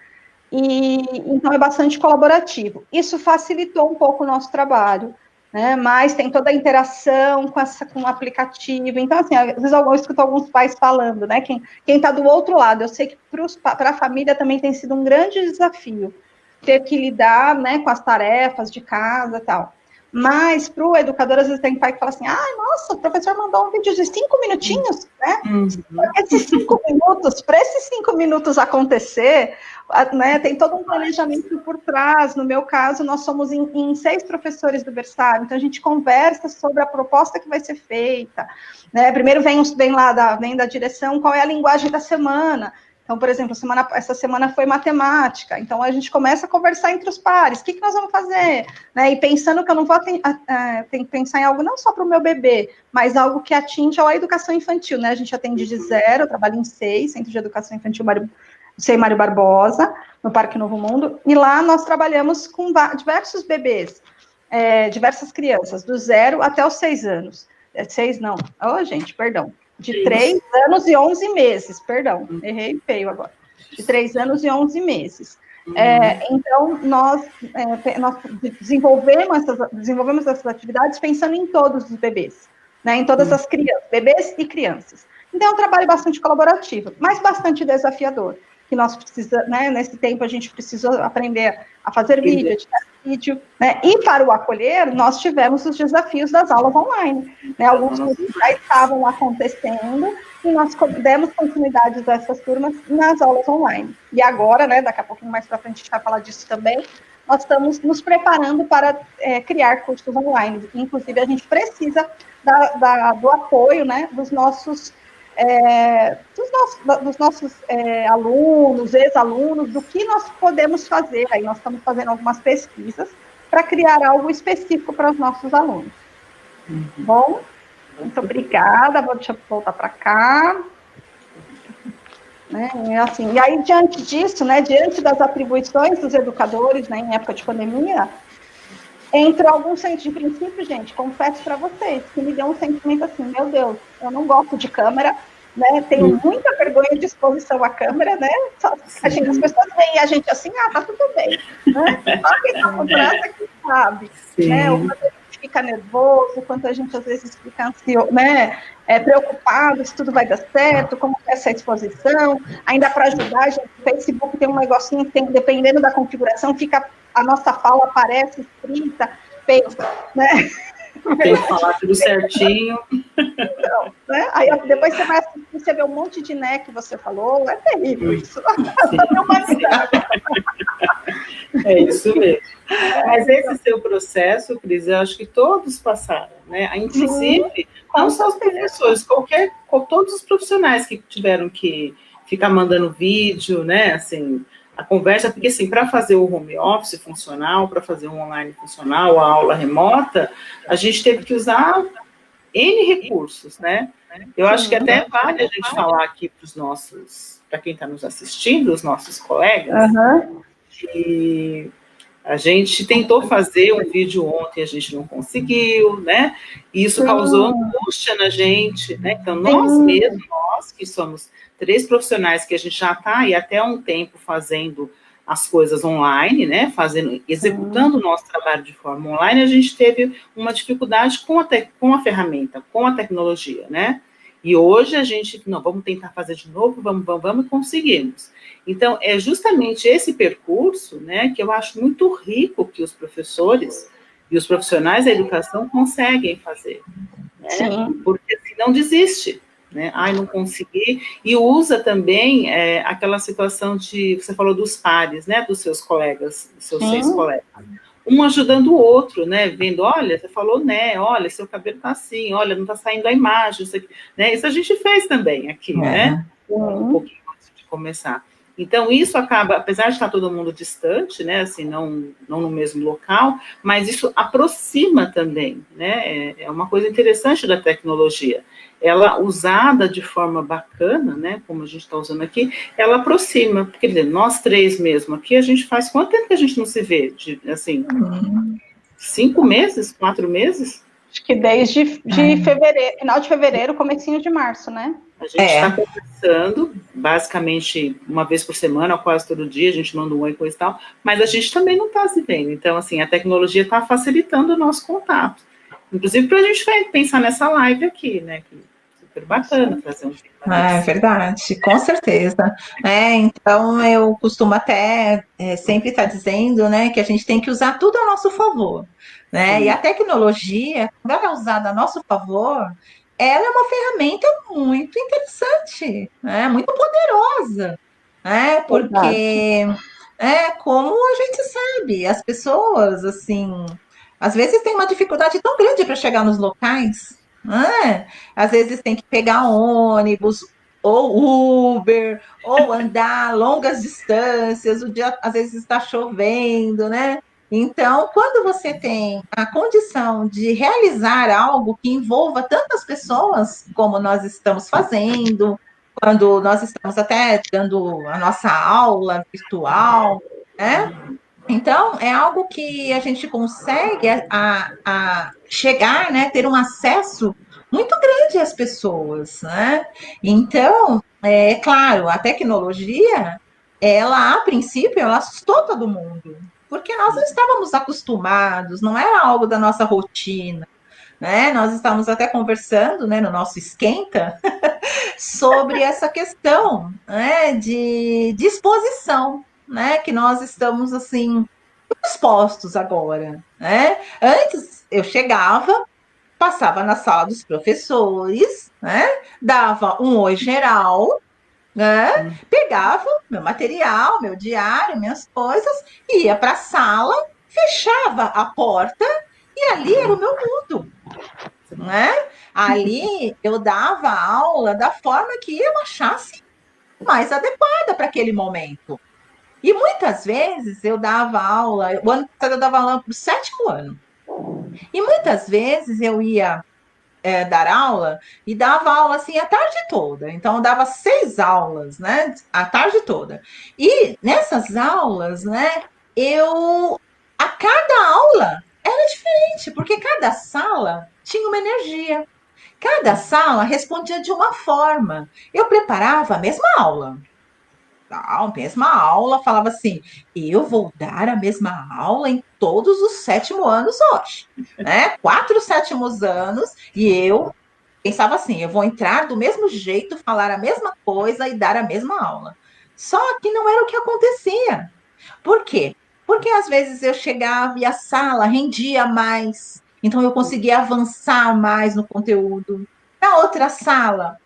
e então é bastante colaborativo. Isso facilitou um pouco o nosso trabalho, né? Mas tem toda a interação com o aplicativo. Então, assim, às vezes eu escuto alguns pais falando, né? Quem está do outro lado, eu sei que para a família também tem sido um grande desafio ter que lidar, né, com as tarefas de casa e tal. Mas para o educador, às vezes tem pai que fala assim, nossa, o professor mandou um vídeo de 5 minutinhos, né? Esses 5 minutos, para esses 5 minutos acontecer, né, tem todo um planejamento por trás. No meu caso, nós somos em 6 professores do berçário, então a gente conversa sobre a proposta que vai ser feita, né? Primeiro vem da direção qual é a linguagem da semana. Então, por exemplo, essa semana foi matemática, então a gente começa a conversar entre os pares, o que nós vamos fazer? Né? E pensando que eu não vou ter que pensar em algo não só para o meu bebê, mas algo que atinja a educação infantil, né? A gente atende de 0, eu trabalho em 6, Centro de Educação Infantil Mário Barbosa, no Parque Novo Mundo, e lá nós trabalhamos com diversos bebês, diversas crianças, do 0 até os 6 anos. 6 não, gente, perdão. De 3 anos e 11 meses, perdão, errei feio agora. De 3 anos e 11 meses. Então, nós desenvolvemos essas atividades pensando em todos os bebês, né, em todas as crianças, bebês e crianças. Então, é um trabalho bastante colaborativo, mas bastante desafiador, que nós precisamos, né, nesse tempo a gente precisou aprender a fazer vídeo, editar vídeo, né, e para o acolher, nós tivemos os desafios das aulas online, né, alguns cursos já estavam acontecendo, e nós demos continuidade dessas turmas nas aulas online. E agora, né, daqui a pouquinho mais para frente a gente vai falar disso também, nós estamos nos preparando para criar cursos online, inclusive a gente precisa do apoio, né, dos nossos alunos, ex-alunos, do que nós podemos fazer. Aí nós estamos fazendo algumas pesquisas para criar algo específico para os nossos alunos. Bom, muito obrigada. Deixa eu voltar para cá. Né, assim, e aí, diante disso, né, diante das atribuições dos educadores, né, em época de pandemia, entrou algum senso de princípio, gente, confesso para vocês, que me deu um sentimento assim, meu Deus, eu não gosto de câmera, né, tenho muita vergonha de exposição à câmera, né, as pessoas veem a gente assim, tá tudo bem, né, só quem tá por trás é que sabe, né, o quanto a gente fica nervoso, o quanto a gente às vezes fica ansioso, né, preocupado se tudo vai dar certo, como é essa exposição, ainda para ajudar, gente, o Facebook tem um negocinho que dependendo da configuração, a nossa fala aparece escrita, pensa, né? Tem que falar tudo certinho. Então, né? Aí depois você vai assistir, você vê um monte de né que você falou, é terrível isso. É isso mesmo. Mas esse seu processo, Cris, eu acho que todos passaram, né? Inclusive, não só os professores, todos os profissionais que tiveram que ficar mandando vídeo, né? Assim, a conversa, porque assim, para fazer o home office funcional, para fazer um online funcional, a aula remota, a gente teve que usar N recursos, né? Eu acho que até vale a gente falar aqui para quem está nos assistindo, os nossos colegas, que a gente tentou fazer um vídeo ontem, a gente não conseguiu, né? E isso causou angústia na gente, né? Então, nós que somos 3 profissionais que a gente já está aí até um tempo fazendo as coisas online, né? Executando o nosso trabalho de forma online, a gente teve uma dificuldade com a ferramenta, com a tecnologia, né? E hoje a gente, não, vamos tentar fazer de novo, vamos e conseguimos. Então, é justamente esse percurso, né, que eu acho muito rico que os professores e os profissionais da educação conseguem fazer, né? Porque assim, não desiste, né? Não consegui. E usa também aquela situação você falou dos pares, né, dos seus colegas, dos seus 6 colegas. Um ajudando o outro, né, vendo, olha, você falou, né, olha, seu cabelo tá assim, olha, não tá saindo a imagem, isso aqui, né, isso a gente fez também aqui, né, um pouquinho mais começar. Então, isso acaba, apesar de estar todo mundo distante, né, assim, não no mesmo local, mas isso aproxima também, né, é uma coisa interessante da tecnologia. Ela, usada de forma bacana, né, como a gente está usando aqui, ela aproxima, porque nós três mesmo aqui, a gente faz, quanto tempo que a gente não se vê? Assim, 5 meses, 4 meses? Acho que desde fevereiro, final de fevereiro, comecinho de março, né? A gente está conversando, basicamente, uma vez por semana, quase todo dia, a gente manda um oi e coisa e tal, mas a gente também não está se vendo. Então, assim, a tecnologia está facilitando o nosso contato. Inclusive, para a gente pensar nessa live aqui, né? Que super bacana trazer um tema É desse. verdade, com certeza. Então, eu costumo até sempre estar dizendo, né, que a gente tem que usar tudo a nosso favor, né? Sim. E a tecnologia, quando ela é usada a nosso favor, ela é uma ferramenta muito interessante, né? Muito poderosa, né? Verdade. Porque, como a gente sabe, as pessoas, assim, às vezes têm uma dificuldade tão grande para chegar nos locais, né? Às vezes tem que pegar ônibus, ou Uber, ou andar longas distâncias, o dia às vezes está chovendo, né? Então, quando você tem a condição de realizar algo que envolva tantas pessoas como nós estamos fazendo, quando nós estamos até dando a nossa aula virtual, né? Então, é algo que a gente consegue a chegar, né, ter um acesso muito grande às pessoas, né? Então, é claro, a tecnologia, ela, a princípio, ela assustou todo mundo, porque nós não estávamos acostumados, não era algo da nossa rotina, né? Nós estávamos até conversando, né, no nosso esquenta, sobre essa questão, né, de exposição, né, que nós estamos, assim, expostos agora, né? Antes eu chegava, passava na sala dos professores, né? Dava um oi geral, né? Pegava meu material, meu diário, minhas coisas, ia para a sala, fechava a porta e ali era o meu mundo, né? Ali eu dava aula da forma que eu achasse mais adequada para aquele momento. E muitas vezes eu dava aula, o ano passado eu dava aula para o 7º ano. E muitas vezes eu ia dar aula e dava aula assim a tarde toda. Então, eu dava 6 aulas, né? A tarde toda. E nessas aulas, né? A cada aula era diferente, porque cada sala tinha uma energia. Cada sala respondia de uma forma. Eu preparava a mesma aula, a mesma aula, falava assim: eu vou dar a mesma aula em todos os 7º anos hoje, né? 4 7º anos, e eu pensava assim: eu vou entrar do mesmo jeito, falar a mesma coisa e dar a mesma aula. Só que não era o que acontecia. Por quê? Porque às vezes eu chegava e a sala rendia mais, então eu conseguia avançar mais no conteúdo. Na outra sala,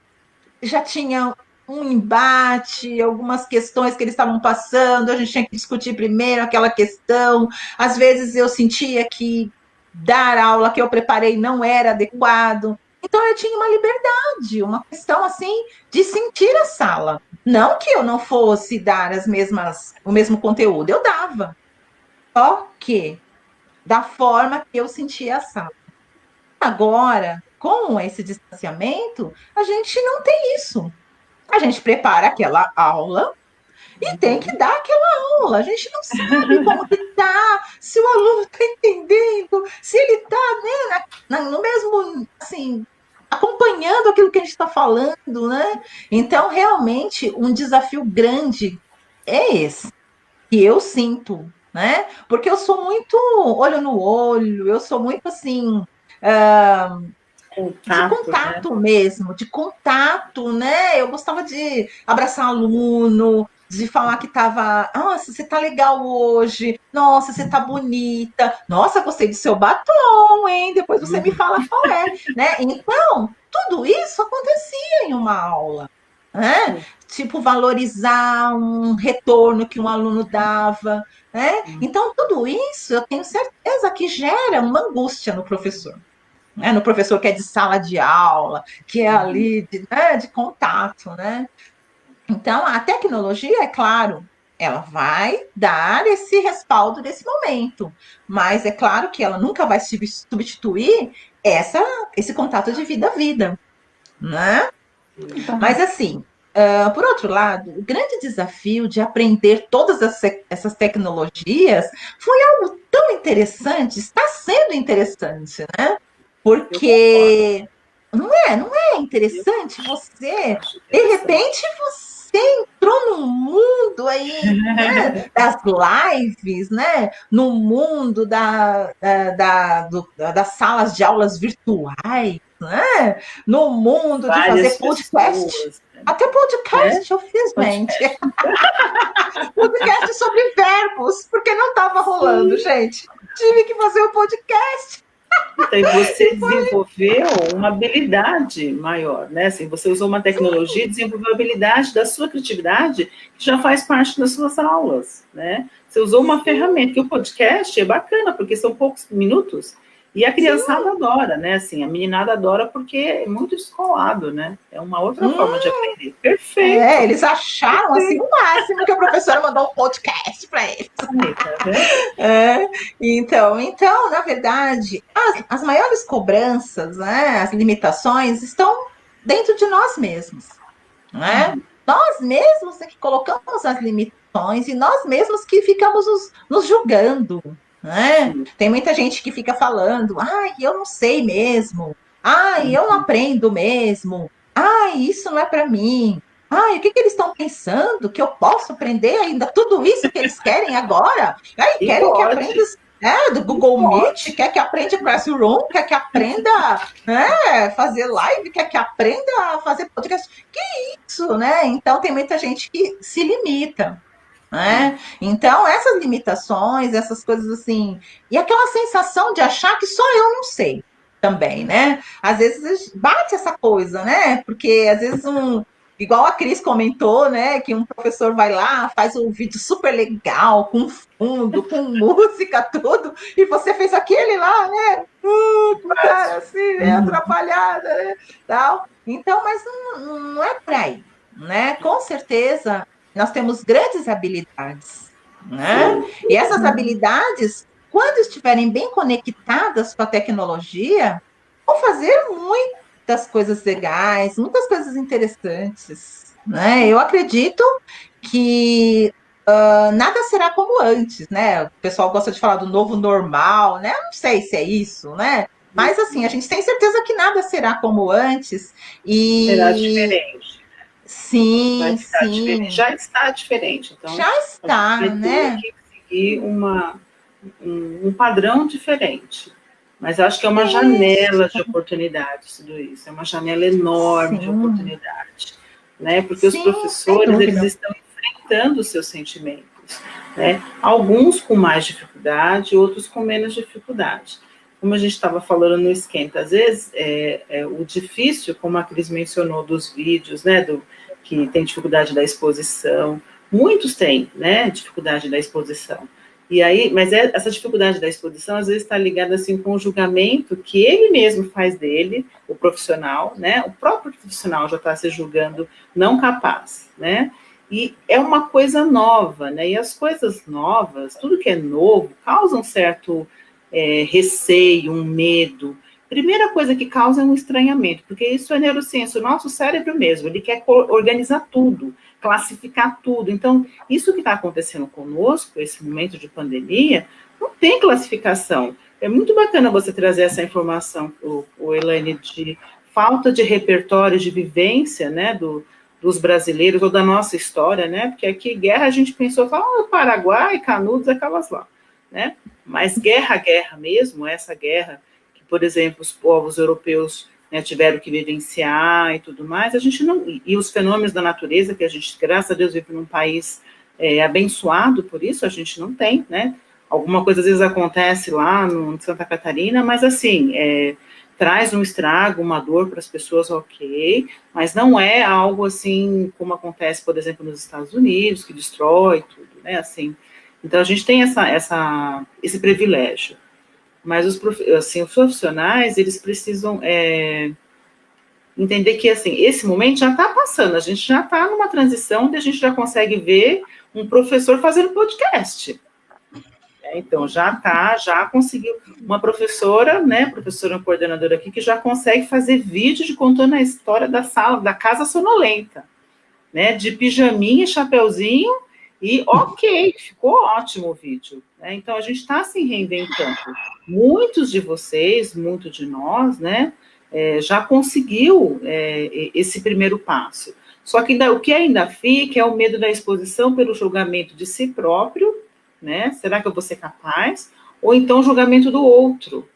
já tinha um embate, algumas questões que eles estavam passando, a gente tinha que discutir primeiro aquela questão. Às vezes eu sentia que dar a aula que eu preparei não era adequado. Então eu tinha uma liberdade, uma questão assim de sentir a sala. Não que eu não fosse dar o mesmo conteúdo, eu dava. Só que da forma que eu sentia a sala. Agora, com esse distanciamento, a gente não tem isso. A gente prepara aquela aula e tem que dar aquela aula. A gente não sabe como que tá, se o aluno está entendendo, se ele está, né, no mesmo, assim, acompanhando aquilo que a gente está falando, né? Então, realmente, um desafio grande é esse, que eu sinto, né? Porque eu sou muito olho no olho, eu sou muito, assim, de Contato, né? contato mesmo, de contato, né? Eu gostava de abraçar aluno, de falar que tava, nossa, você tá legal hoje, nossa, você tá bonita, nossa, gostei do seu batom, hein? Depois você me fala qual é, né? Então, tudo isso acontecia em uma aula, né? Tipo, valorizar um retorno que um aluno dava, né? Então, tudo isso eu tenho certeza que gera uma angústia no professor, né? No professor que é de sala de aula, que é ali de, né, de contato, né? Então, a tecnologia, é claro, ela vai dar esse respaldo nesse momento, mas é claro que ela nunca vai substituir esse contato de vida a vida, né? Mas assim, por outro lado, o grande desafio de aprender todas essas tecnologias foi algo tão interessante, está sendo interessante, né? Eu concordo. Porque não é Eu interessante você, acho de interessante. repente, você entrou num mundo aí, né, das lives, né? No mundo das salas de aulas virtuais, né? No mundo de fazer Várias podcast. pessoas, Até né? podcast eu fiz, gente. Podcast. Podcast sobre verbos, porque não estava rolando, Sim. gente. Tive que fazer o podcast. Então, e você desenvolveu uma habilidade maior, né? Assim, você usou uma tecnologia e desenvolveu a habilidade da sua criatividade, que já faz parte das suas aulas, né? Você usou uma ferramenta, que o podcast é bacana, porque são poucos minutos, e a criançada adora, né? Assim, a meninada adora porque é muito descolado, né? É uma outra forma de aprender. Perfeito. Eles acharam assim o máximo que a professora mandou um podcast para eles. Aí, tá vendo? É, então, na verdade, as maiores cobranças, né, as limitações estão dentro de nós mesmos, né? Nós mesmos é que colocamos as limitações e nós mesmos que ficamos nos julgando, né? Sim. Tem muita gente que fica falando, ai, eu não sei mesmo, ai, eu não aprendo mesmo, ai, isso não é para mim. Ai, o que eles estão pensando? Que eu posso aprender ainda tudo isso que eles querem agora? Aí E querem que aprenda pode, do e Google Meet, pode. quer que aprenda Classroom, quer que aprenda fazer live, quer que aprenda a fazer podcast. Que isso, né? Então tem muita gente que se limita. Né? Então, essas limitações, essas coisas assim, e aquela sensação de achar que só eu não sei também, né? Às vezes bate essa coisa, né? Porque às vezes igual a Cris comentou, né? Que um professor vai lá, faz um vídeo super legal, com fundo, com música, tudo, e você fez aquele lá, né? Com cara assim, né? Atrapalhada, né? Tal. Então, mas não é por aí, né? Com certeza nós temos grandes habilidades, né? E essas habilidades, quando estiverem bem conectadas com a tecnologia, vão fazer muitas coisas legais, muitas coisas interessantes, né? Eu acredito que nada será como antes, né? O pessoal gosta de falar do novo normal, né? Eu não sei se é isso, né? Mas assim, a gente tem certeza que nada será como antes. Será E diferente. Vai sim, ficar diferente. sim, Já está diferente. Então, já a gente está, vai ter né? que seguir um padrão diferente. Mas acho que é uma janela de oportunidades tudo isso. É uma janela enorme de Sim, oportunidade. Né? Porque os sim, sem professores, eles dúvida. estão enfrentando os seus sentimentos. Né? Alguns com mais dificuldade, outros com menos dificuldade. Como a gente estava falando no esquenta, às vezes o difícil, como a Cris mencionou, dos vídeos, né, que tem dificuldade da exposição, muitos têm, né, dificuldade da exposição. E aí, mas essa dificuldade da exposição às vezes está ligada assim com o julgamento que ele mesmo faz dele, o profissional, né? O próprio profissional já está se julgando não capaz, né? E é uma coisa nova, né? E as coisas novas, tudo que é novo, causa um certo receio, um medo. Primeira coisa que causa é um estranhamento, porque isso é neurociência, o nosso cérebro mesmo, ele quer organizar tudo, classificar tudo. Então, isso que está acontecendo conosco, esse momento de pandemia, não tem classificação. É muito bacana você trazer essa informação, o Elaine, de falta de repertório, de vivência, né, dos brasileiros, ou da nossa história, né, porque aqui, guerra, a gente pensou, Paraguai, Canudos, aquelas lá, né, mas guerra mesmo, essa guerra que, por exemplo, os povos europeus, né, tiveram que vivenciar e tudo mais, a gente não, e os fenômenos da natureza, que a gente, graças a Deus, vive num país abençoado por isso, a gente não tem, né, alguma coisa às vezes acontece lá no Santa Catarina, mas assim, traz um estrago, uma dor para as pessoas, ok, mas não é algo assim como acontece, por exemplo, nos Estados Unidos, que destrói tudo, né, assim. Então a gente tem esse privilégio. Mas os profissionais, eles precisam entender que, assim, esse momento já está passando, a gente já está numa transição onde a gente já consegue ver um professor fazendo podcast. Então, já conseguiu uma professora, né, professora coordenadora aqui, que já consegue fazer vídeo de contando a história da sala, da casa sonolenta, né, de pijaminha e chapeuzinho, e ok, ficou ótimo o vídeo. Né? Então, a gente está se reinventando. Muitos de vocês, muitos de nós, né, já conseguiu esse primeiro passo. Só que o que ainda fica é o medo da exposição pelo julgamento de si próprio, né? Será que eu vou ser capaz? Ou então o julgamento do outro.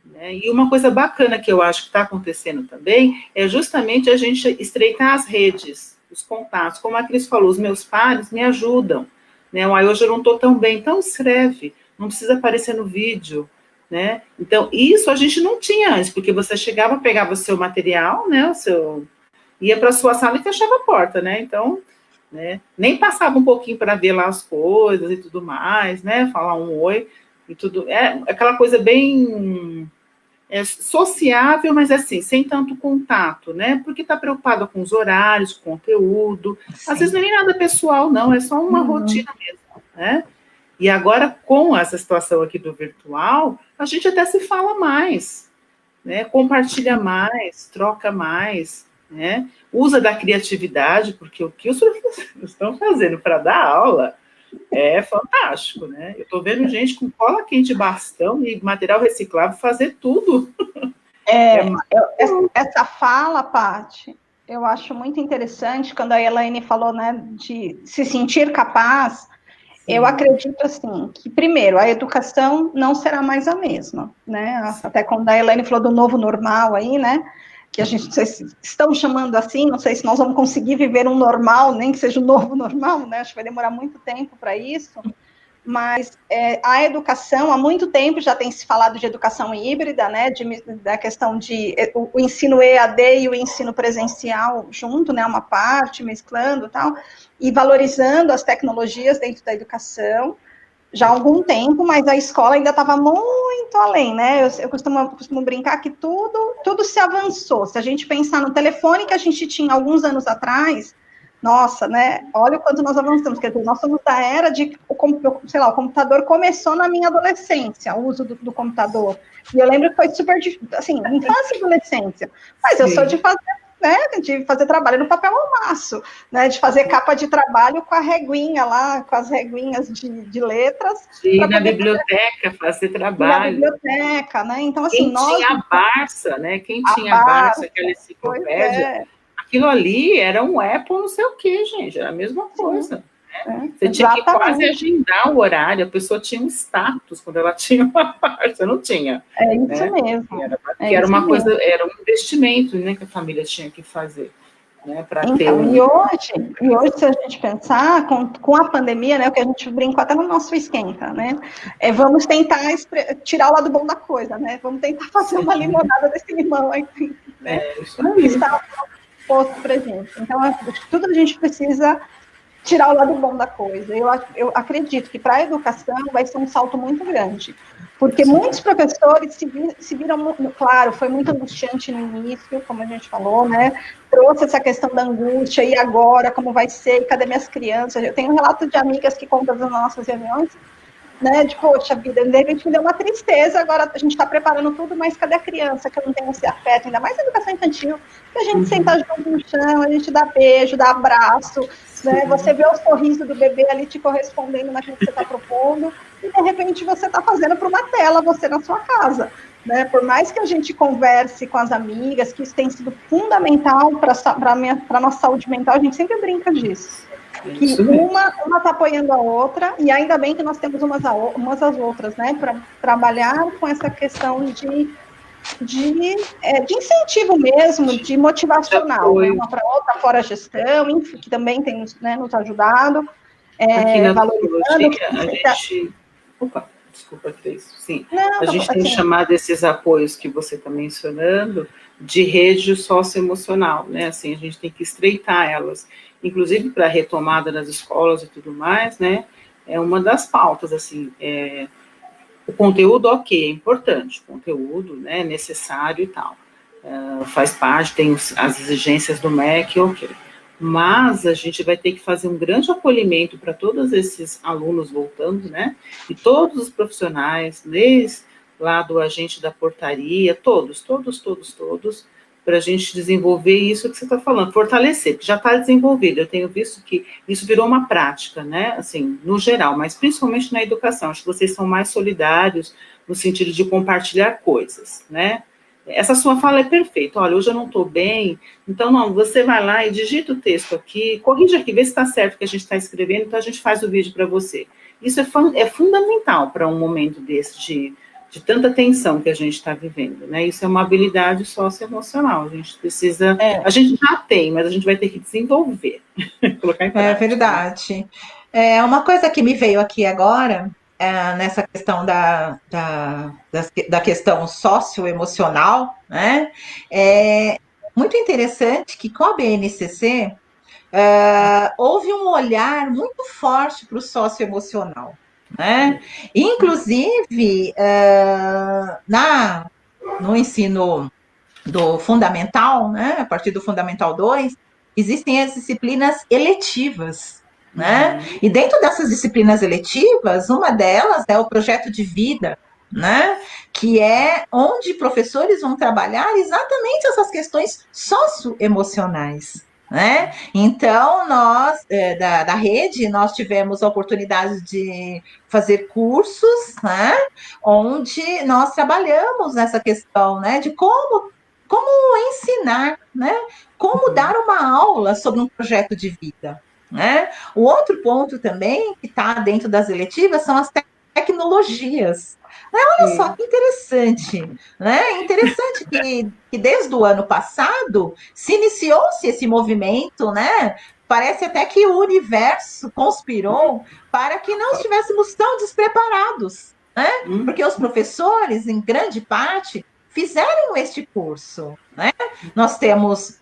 Né? E uma coisa bacana que eu acho que está acontecendo também é justamente a gente estreitar as redes, os contatos. Como a Cris falou, os meus pares me ajudam. Né? Hoje eu não estou tão bem, então escreve, não precisa aparecer no vídeo. Né? Então, isso a gente não tinha antes, porque você chegava, pegava o seu material, né, ia para a sua sala e fechava a porta, né? Então, né, nem passava um pouquinho para ver lá as coisas e tudo mais, né? Falar um oi e tudo. É aquela coisa bem sociável, mas assim, sem tanto contato, né? Porque está preocupada com os horários, com o conteúdo. Sim. Às vezes não é nem nada pessoal, não, é só uma rotina mesmo, né? E agora, com essa situação aqui do virtual, a gente até se fala mais, né? Compartilha mais, troca mais, né? Usa da criatividade, porque o que os professores estão fazendo para dar aula é fantástico, né? Eu estou vendo gente com cola quente, bastão e material reciclável fazer tudo. Essa fala, Paty, eu acho muito interessante, quando a Elaine falou, né, de se sentir capaz. Eu acredito, assim, que, primeiro, a educação não será mais a mesma, né? Até quando a Elaine falou do novo normal aí, né? Que a gente, não sei se estão chamando assim, não sei se nós vamos conseguir viver um normal, nem que seja o novo normal, né? Acho que vai demorar muito tempo para isso. Mas a educação, há muito tempo já tem se falado de educação híbrida, né? Da questão de o ensino EAD e o ensino presencial junto, né? Uma parte, mesclando e tal, e valorizando as tecnologias dentro da educação já há algum tempo, mas a escola ainda estava muito além, né? Eu costumo brincar que tudo se avançou. Se a gente pensar no telefone que a gente tinha alguns anos atrás, nossa, né? Olha o quanto nós avançamos. Quer dizer, nós somos da era de, sei lá, o computador começou na minha adolescência, o uso do computador. E eu lembro que foi super, assim, infância e adolescência. Mas eu sou de fazer, né, de fazer trabalho no papel ao maço, né, de fazer capa de trabalho com a reguinha lá, com as reguinhas de letras. Ir na biblioteca fazer trabalho. Na biblioteca, né, então assim, Quem tinha a Barça, né, quem tinha a Barça, aquela enciclopédia, aquilo ali era um Apple não sei o que, gente, era a mesma coisa. Você tinha que quase agendar o horário, a pessoa tinha um status quando ela tinha uma Barça, não tinha. É isso mesmo. Era uma coisa, era um investimento, né, que a família tinha que fazer. Né, então, ter e hoje, se a gente pensar, com a pandemia, né, o que a gente brincou até no nosso esquenta, né, vamos tentar tirar o lado bom da coisa, né, vamos tentar fazer uma limonada desse limão aí, né, está posto pra gente. Então, tudo a gente precisa tirar o lado bom da coisa. Eu acredito que para a educação vai ser um salto muito grande, porque muitos professores se viram, claro, foi muito angustiante no início, como a gente falou, né, trouxe essa questão da angústia, e agora, como vai ser, cadê minhas crianças? Eu tenho um relato de amigas que contam das nossas reuniões, né, de, poxa vida, de repente me deu uma tristeza, agora a gente está preparando tudo, mas cadê a criança que eu não tenho esse afeto, ainda mais a educação infantil, que a gente senta junto no chão, a gente dá beijo, dá abraço, né, você vê o sorriso do bebê ali te correspondendo naquilo que você está propondo, e de repente você está fazendo para uma tela, você na sua casa, né, por mais que a gente converse com as amigas, que isso tem sido fundamental para a nossa saúde mental, a gente sempre brinca disso. Que uma está apoiando a outra, e ainda bem que nós temos umas às outras, né, para trabalhar com essa questão de incentivo mesmo, de motivacional, né, uma para outra, fora a gestão, enfim, que também tem, né, nos ajudado, aqui na valorizando. A gente... Opa, desculpa, Cris. Sim, não, a gente tem chamado esses apoios que você está mencionando de rede socioemocional, né, assim, a gente tem que estreitar elas, inclusive para a retomada das escolas e tudo mais, né, é uma das pautas, assim, o conteúdo, ok, é importante, o conteúdo, né, necessário e tal, faz parte, tem as exigências do MEC, ok. Mas a gente vai ter que fazer um grande acolhimento para todos esses alunos voltando, né? E todos os profissionais, desde lá do agente da portaria, todos, para a gente desenvolver isso que você está falando, fortalecer, que já está desenvolvido. Eu tenho visto que isso virou uma prática, né? Assim, no geral, mas principalmente na educação. Acho que vocês são mais solidários no sentido de compartilhar coisas, né? Essa sua fala é perfeita. Olha, hoje eu não estou bem, então não, você vai lá e digita o texto aqui, corrige aqui, vê se está certo o que a gente está escrevendo, então a gente faz o vídeo para você. Isso é fundamental para um momento desse de tanta tensão que a gente está vivendo, né? Isso é uma habilidade socioemocional. A gente precisa, a gente já tem, mas a gente vai ter que desenvolver, colocar em prática. É verdade. Uma coisa que me veio aqui agora, nessa questão da questão socioemocional, né? É muito interessante que com a BNCC houve um olhar muito forte para o socioemocional, né? Inclusive, no ensino do fundamental, né? A partir do Fundamental 2, existem as disciplinas eletivas, né? E dentro dessas disciplinas eletivas, uma delas é o projeto de vida, né? Que é onde professores vão trabalhar exatamente essas questões socioemocionais. Né? Então, nós, da rede, nós tivemos a oportunidade de fazer cursos, né? Onde nós trabalhamos nessa questão, né? De como ensinar, né? Como dar uma aula sobre um projeto de vida, né? O outro ponto também que está dentro das eletivas são as tecnologias. Olha só que interessante, né? Interessante que desde o ano passado se iniciou-se esse movimento, né? Parece até que o universo conspirou para que não estivéssemos tão despreparados, né? Porque os professores, em grande parte, fizeram este curso, né? Nós temos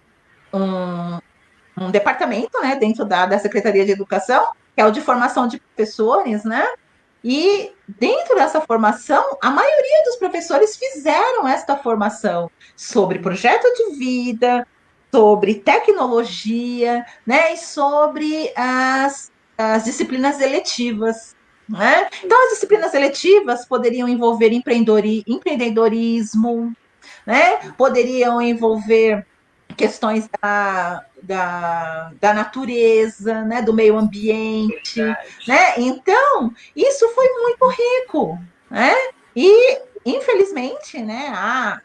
um departamento, né, dentro da Secretaria de Educação, que é o de formação de professores, né? E dentro dessa formação, a maioria dos professores fizeram esta formação sobre projeto de vida, sobre tecnologia, né? E sobre as disciplinas eletivas. Né? Então, as disciplinas eletivas poderiam envolver empreendedorismo, né? Poderiam envolver questões da natureza, né? Do meio ambiente. Né? Então, isso foi muito rico. Né? E, infelizmente, né,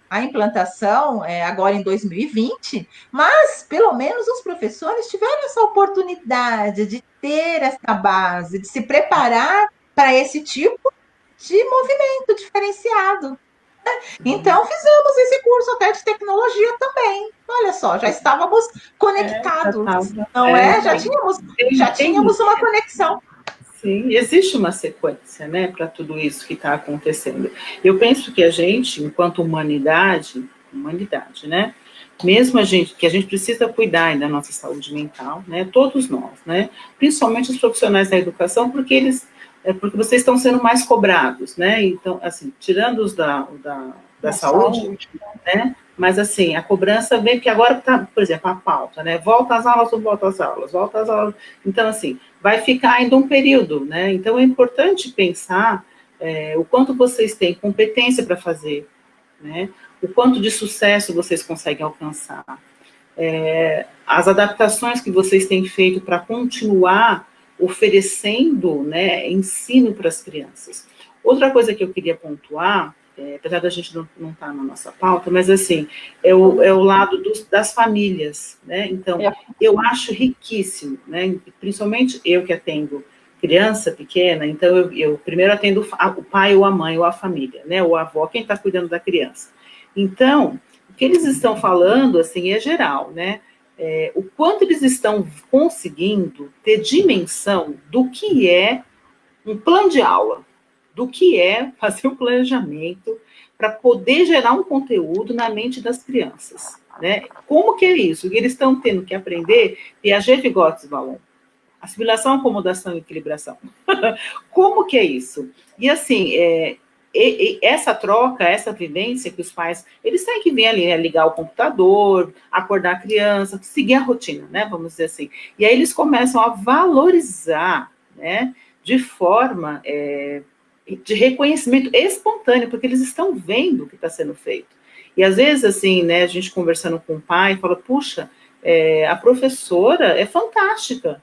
a implantação é agora em 2020, mas pelo menos os professores tiveram essa oportunidade de ter essa base, de se preparar para esse tipo de movimento diferenciado. Então, fizemos esse curso até de tecnologia também. Olha só, já estávamos conectados, não é? Já tínhamos uma conexão. Sim, existe uma sequência, né, para tudo isso que está acontecendo. Eu penso que a gente, enquanto humanidade, né, mesmo que a gente precisa cuidar da nossa saúde mental, né, todos nós, né, principalmente os profissionais da educação, porque vocês estão sendo mais cobrados, né, então, assim, tirando os da saúde, né, mas, assim, a cobrança vem, que agora está, por exemplo, a pauta, né, volta às aulas ou volta às aulas, então, assim, vai ficar ainda um período, né, então é importante pensar o quanto vocês têm competência para fazer, né, o quanto de sucesso vocês conseguem alcançar, as adaptações que vocês têm feito para continuar oferecendo, né, ensino para as crianças. Outra coisa que eu queria pontuar, apesar da gente não estar na nossa pauta, mas assim, é o lado das famílias, né? Então, eu acho riquíssimo, né? Principalmente eu que atendo criança pequena, então eu primeiro atendo o pai ou a mãe ou a família, né? Ou a avó, quem está cuidando da criança. Então, o que eles estão falando, assim, é geral, né? O quanto eles estão conseguindo ter dimensão do que é um plano de aula, do que é fazer um planejamento para poder gerar um conteúdo na mente das crianças, né? Como que é isso? Eles estão tendo que aprender Piaget, Vygotsky, Vallon, assimilação, acomodação e equilibração. Como que é isso? E assim, essa troca, essa vivência que os pais, eles têm que vir ali, né, ligar o computador, acordar a criança, seguir a rotina, né, vamos dizer assim. E aí eles começam a valorizar, né, de forma de reconhecimento espontâneo, porque eles estão vendo o que está sendo feito. E às vezes, assim, né, a gente conversando com o pai, fala, puxa, a professora é fantástica,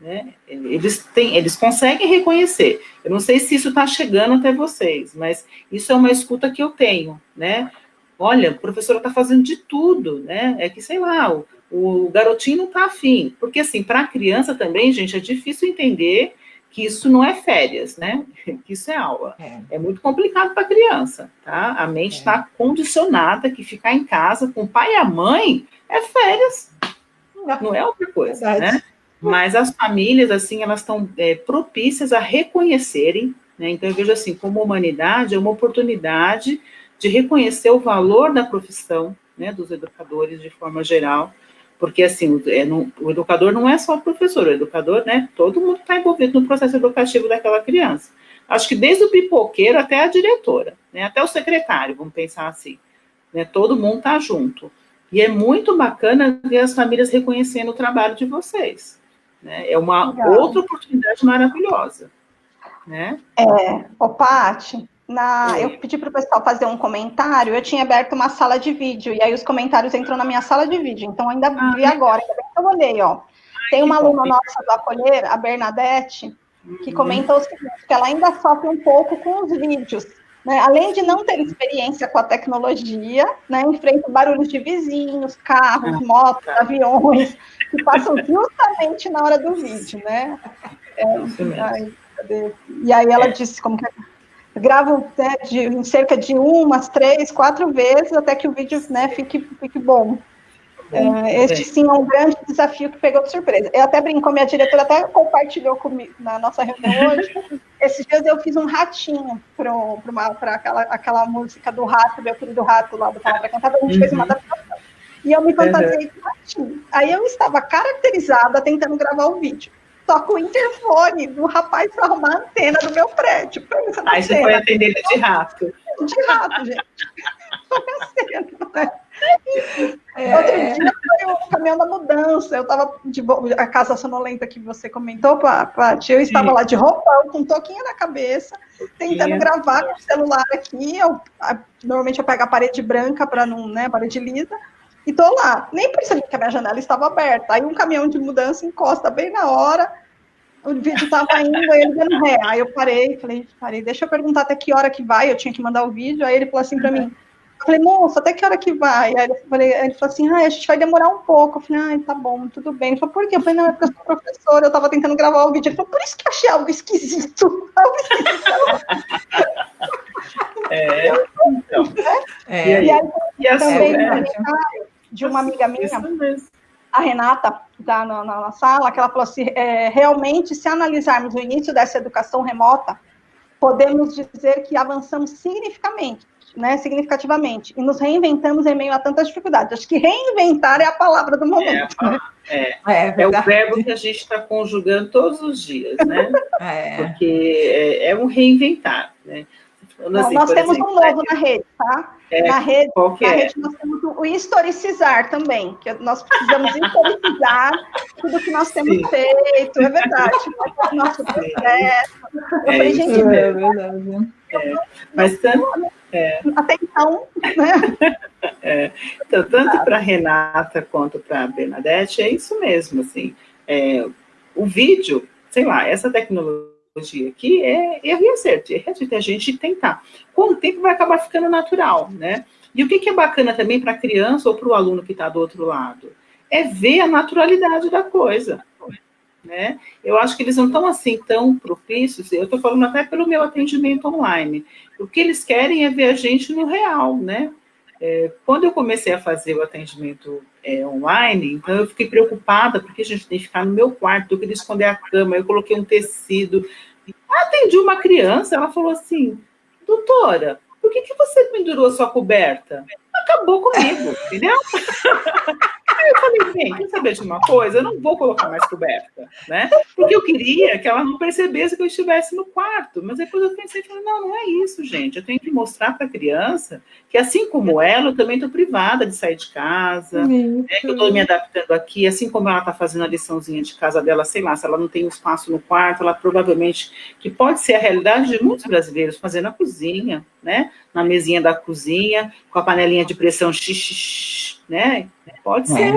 né? Eles conseguem reconhecer. Eu não sei se isso está chegando até vocês, mas isso é uma escuta que eu tenho, né? Olha, a professora está fazendo de tudo, né? É que, sei lá, o garotinho não está afim. Porque, assim, para a criança também, gente, é difícil entender que isso não é férias, né? Que isso é aula. É muito complicado para a criança, tá? A mente está condicionada que ficar em casa com o pai e a mãe é férias, não é outra coisa, né? Mas as famílias, assim, elas estão propícias a reconhecerem, né? Então, eu vejo assim, como humanidade, é uma oportunidade de reconhecer o valor da profissão, né, dos educadores, de forma geral, porque, assim, o educador não é só o professor, o educador, né, todo mundo está envolvido no processo educativo daquela criança. Acho que desde o pipoqueiro até a diretora, né, até o secretário, vamos pensar assim, né, todo mundo está junto. E é muito bacana ver as famílias reconhecendo o trabalho de vocês. Né? É uma outra oportunidade maravilhosa. Né? Paty, eu pedi para o pessoal fazer um comentário, eu tinha aberto uma sala de vídeo, e aí os comentários entram na minha sala de vídeo, então ainda vi agora, ainda bem que eu olhei, ó. Tem uma aluna nossa do Acolher, a Bernadette, que comentou o seguinte, que ela ainda sofre um pouco com os vídeos, né? Além de não ter experiência com a tecnologia, né? Enfrenta barulhos de vizinhos, carros, motos, aviões, que passam justamente na hora do vídeo, né? E aí ela disse como que gravo, né, em cerca de umas 3, 4 vezes até que o vídeo, né, fique bom. Este sim é um grande desafio que pegou de surpresa. Eu até brincou, minha diretora até compartilhou comigo na nossa reunião hoje. Esses dias eu fiz um ratinho para aquela música do rato, meu querido rato lá do Palavra Cantada, a gente fez uma adaptação. E eu me fantasiei de ratinho. Aí eu estava caracterizada tentando gravar o vídeo. Toca o interfone do rapaz para arrumar a antena do meu prédio. Aí você foi atender ele de rato. De rato, gente. Foi a cena, né? Outro dia foi o caminhão da mudança. Eu estava a casa sonolenta que você comentou, Paty. Eu estava lá de roupão, com um toquinho na cabeça, tentando gravar com o celular aqui. Normalmente eu pego a parede branca para não, né? Parede lisa. E tô lá, nem percebi que a minha janela estava aberta. Aí um caminhão de mudança encosta bem na hora, o vídeo estava indo, aí ele dando ré. Aí eu parei, deixa eu perguntar até que hora que vai, eu tinha que mandar o vídeo. Aí ele falou assim para mim, eu falei, moça, até que hora que vai? Aí ele falou assim, a gente vai demorar um pouco. Eu falei, tá bom, tudo bem. Ele falou, por quê? Eu falei, não, é porque eu sou professora, eu estava tentando gravar o vídeo. Ele falou, por isso que eu achei algo esquisito. E aí também de uma amiga minha, a Renata, está na sala, que ela falou assim, realmente, se analisarmos o início dessa educação remota, podemos dizer que avançamos significativamente, e nos reinventamos em meio a tantas dificuldades. Acho que reinventar é a palavra do momento. É o verbo que a gente está conjugando todos os dias, né? Porque é um reinventar, né? Assim, nós temos exemplo, um novo na rede, tá? Na rede nós temos o historicizar também, que nós precisamos historicizar tudo que nós temos feito, é verdade. Nosso processo. Eu falei, gente, é verdade. Mas tanto... Até então, né? Então, tanto para a Renata quanto para a Bernadette, é isso mesmo, assim. O vídeo, sei lá, essa tecnologia aqui é erro e acerto, a gente tentar. Com o tempo vai acabar ficando natural, né? E o que é bacana também para a criança ou para o aluno que está do outro lado? É ver a naturalidade da coisa, né? Eu acho que eles não estão assim tão propícios, eu estou falando até pelo meu atendimento online. O que eles querem é ver a gente no real, né? Quando eu comecei a fazer o atendimento online, então eu fiquei preocupada, porque a gente tem que ficar no meu quarto, eu queria esconder a cama, eu coloquei um tecido. Atendi uma criança, ela falou assim, doutora, por que você pendurou sua coberta? Acabou comigo, entendeu? Aí eu falei, bem, quer saber de uma coisa? Eu não vou colocar mais coberta, né? Porque eu queria que ela não percebesse que eu estivesse no quarto. Mas depois eu pensei, não é isso, gente. Eu tenho que mostrar para a criança que, assim como ela, eu também estou privada de sair de casa, né, que eu estou me adaptando aqui, assim como ela está fazendo a liçãozinha de casa dela, sei lá, se ela não tem espaço no quarto, ela provavelmente, que pode ser a realidade de muitos brasileiros, fazendo na cozinha, né? Na mesinha da cozinha, com a panelinha de pressão xixi, né? Pode ser,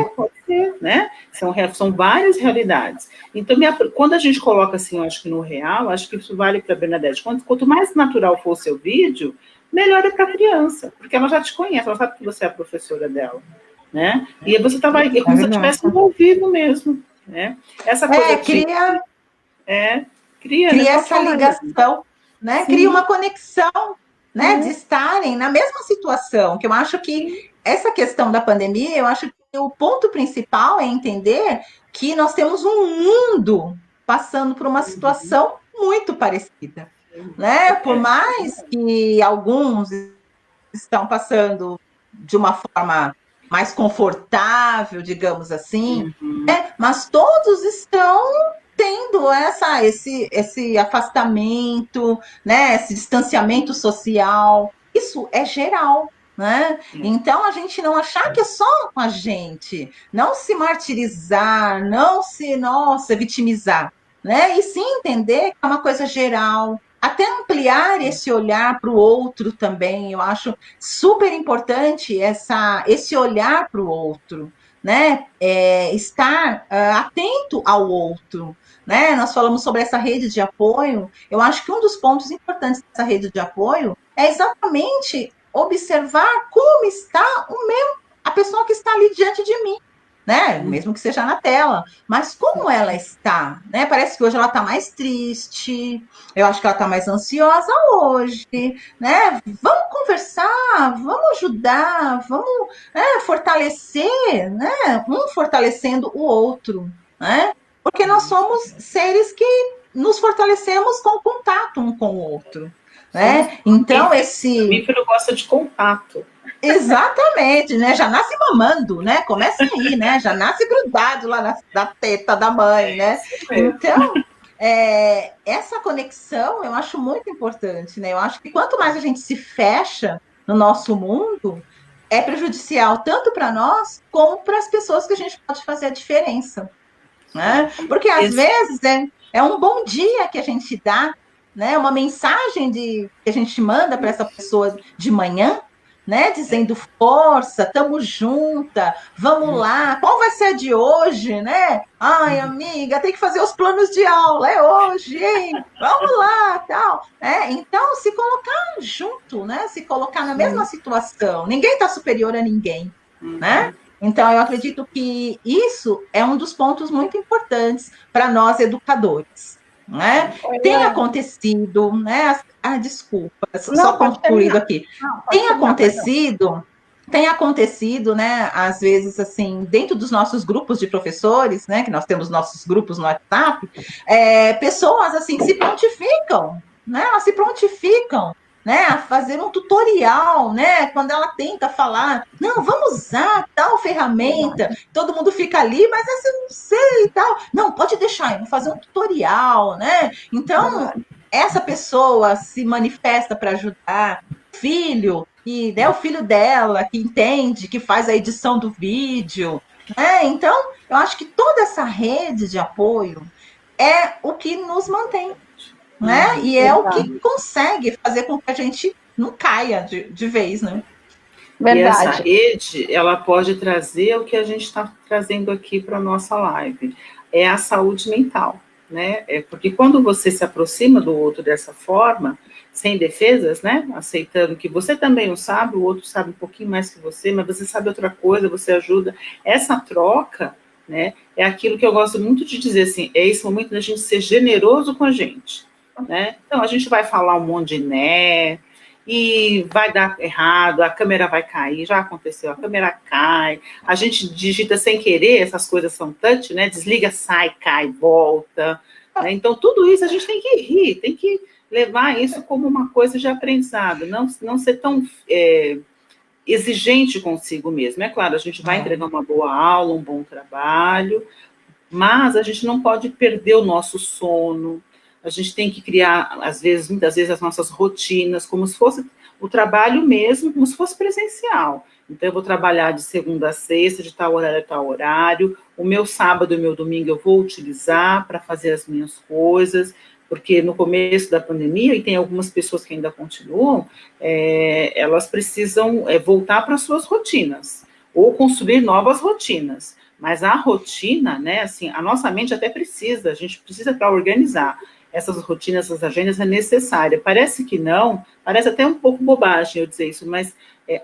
né? São várias realidades. Então, quando a gente coloca assim, eu acho que no real, acho que isso vale para a Bernadette. Quanto mais natural for o seu vídeo, melhor é para a criança, porque ela já te conhece, ela sabe que você é a professora dela, né? E você estava é como se estivesse ao vivo mesmo, né? Essa coisa cria essa ligação, né? Sim. Cria uma conexão, né? De estarem na mesma situação, que eu acho que essa questão da pandemia, eu acho que o ponto principal é entender que nós temos um mundo passando por uma situação muito parecida, né? Por mais que alguns estão passando de uma forma mais confortável, digamos assim, né? Mas todos estão tendo esse afastamento, né? Esse distanciamento social. Isso é geral, né? Então, a gente não achar que é só com a gente, não se martirizar, não se, vitimizar, né? E sim entender que é uma coisa geral, até ampliar esse olhar para o outro também. Eu acho super importante esse olhar para o outro, né? Estar atento ao outro, né? Nós falamos sobre essa rede de apoio. Eu acho que um dos pontos importantes dessa rede de apoio é exatamente observar como está a pessoa que está ali diante de mim, né? Mesmo que seja na tela, mas como ela está, né? Parece que hoje ela está mais triste, eu acho que ela está mais ansiosa hoje, né? Vamos conversar, vamos ajudar, vamos fortalecer, né? Um fortalecendo o outro, né? Porque nós somos seres que nos fortalecemos com o contato um com o outro, né? Então, o mamífero gosta de contato. Exatamente, né? Já nasce mamando, né? Começa aí, né? Já nasce grudado lá na teta da mãe, né? Então, essa conexão eu acho muito importante, né? Eu acho que quanto mais a gente se fecha no nosso mundo, é prejudicial tanto para nós como para as pessoas que a gente pode fazer a diferença, né? Porque às vezes é um bom dia que a gente dá, né? Uma mensagem que a gente manda para essa pessoa de manhã, né? Dizendo força, tamo junta, vamos lá. Qual vai ser a de hoje, né? Ai, amiga, tem que fazer os planos de aula, é hoje, hein? Vamos lá, tal. Então, se colocar junto, né? Se colocar na mesma situação. Ninguém está superior a ninguém, né? Então, eu acredito que isso é um dos pontos muito importantes para nós educadores, né? Tem acontecido, né? Desculpa, só concluído aqui. Tem acontecido, né? Às vezes, assim, dentro dos nossos grupos de professores, né? Que nós temos nossos grupos no WhatsApp, pessoas assim se prontificam, né? Elas se prontificam, né, a fazer um tutorial, né, quando ela tenta falar, não, vamos usar tal ferramenta, todo mundo fica ali, mas essa eu não sei e tal, não, pode deixar, eu vou fazer um tutorial, né, então, essa pessoa se manifesta para ajudar o filho, e né, o filho dela, que entende, que faz a edição do vídeo, né, então, eu acho que toda essa rede de apoio é o que nos mantém, né? E é o que consegue fazer com que a gente não caia de vez, né? Verdade. E essa rede, ela pode trazer o que a gente está trazendo aqui para a nossa live, é a saúde mental, né? Porque quando você se aproxima do outro dessa forma, sem defesas, né? Aceitando que você também não sabe, o outro sabe um pouquinho mais que você, mas você sabe outra coisa, você ajuda. Essa troca, né? É aquilo que eu gosto muito de dizer, assim, é esse momento da gente ser generoso com a gente, né? Então, a gente vai falar um monte de né, e vai dar errado, a câmera vai cair, já aconteceu, a câmera cai, a gente digita sem querer, essas coisas são touch, né? Desliga, sai, cai, volta, né? Então, tudo isso a gente tem que rir, tem que levar isso como uma coisa de aprendizado, não ser tão exigente consigo mesmo. É claro, a gente vai entregar uma boa aula, um bom trabalho, mas a gente não pode perder o nosso sono. A gente tem que criar, muitas vezes, as nossas rotinas, como se fosse o trabalho mesmo, como se fosse presencial. Então, eu vou trabalhar de segunda a sexta, de tal horário a tal horário. O meu sábado e o meu domingo eu vou utilizar para fazer as minhas coisas, porque no começo da pandemia, e tem algumas pessoas que ainda continuam, elas precisam voltar para as suas rotinas, ou construir novas rotinas. Mas a rotina, né, assim, a nossa mente até precisa, a gente precisa para organizar essas rotinas, essas agendas é necessária. Parece que não, parece até um pouco bobagem eu dizer isso, mas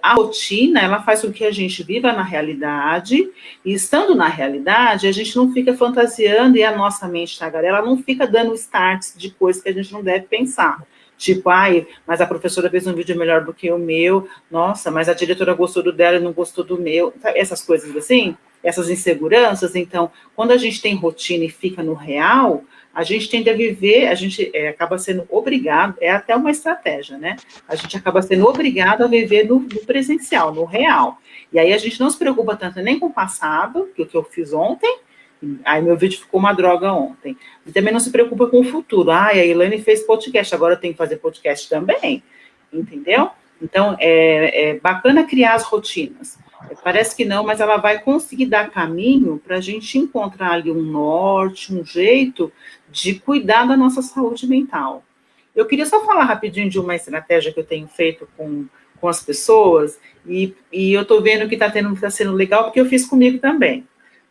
a rotina, ela faz com que a gente viva na realidade, e estando na realidade, a gente não fica fantasiando e a nossa mente tagarela não fica dando starts de coisas que a gente não deve pensar. Tipo, mas a professora fez um vídeo melhor do que o meu, nossa, mas a diretora gostou do dela e não gostou do meu, essas coisas assim, essas inseguranças. Então, quando a gente tem rotina e fica no real, a gente tende a viver, a gente acaba sendo obrigado, é até uma estratégia, né? A gente acaba sendo obrigado a viver no presencial, no real. E aí a gente não se preocupa tanto nem com o passado, que é o que eu fiz ontem, aí meu vídeo ficou uma droga ontem. E também não se preocupa com o futuro. A Elaine fez podcast, agora eu tenho que fazer podcast também, entendeu? Então, é bacana criar as rotinas. Parece que não, mas ela vai conseguir dar caminho para a gente encontrar ali um norte, um jeito de cuidar da nossa saúde mental. Eu queria só falar rapidinho de uma estratégia que eu tenho feito com as pessoas, e eu estou vendo que está sendo legal, porque eu fiz comigo também,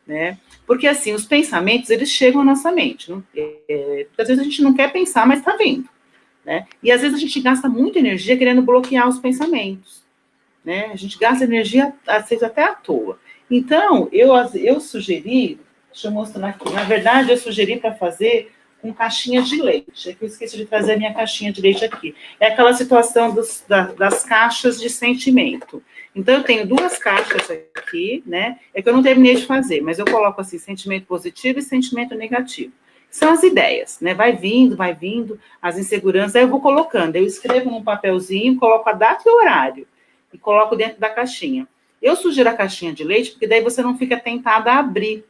né? Porque, assim, os pensamentos, eles chegam à nossa mente. Às vezes a gente não quer pensar, mas está vindo, né? E às vezes a gente gasta muita energia querendo bloquear os pensamentos, né? A gente gasta energia, às vezes, até à toa. Então, eu sugeri, deixa eu mostrar aqui, na verdade, eu sugeri para fazer com caixinha de leite. É que eu esqueci de trazer a minha caixinha de leite aqui. É aquela situação das caixas de sentimento. Então, eu tenho 2 caixas aqui, né? É que eu não terminei de fazer, mas eu coloco assim, sentimento positivo e sentimento negativo. São as ideias, né? Vai vindo, as inseguranças, aí eu vou colocando. Eu escrevo num papelzinho, coloco a data e o horário, e coloco dentro da caixinha. Eu sugiro a caixinha de leite, porque daí você não fica tentada a abrir.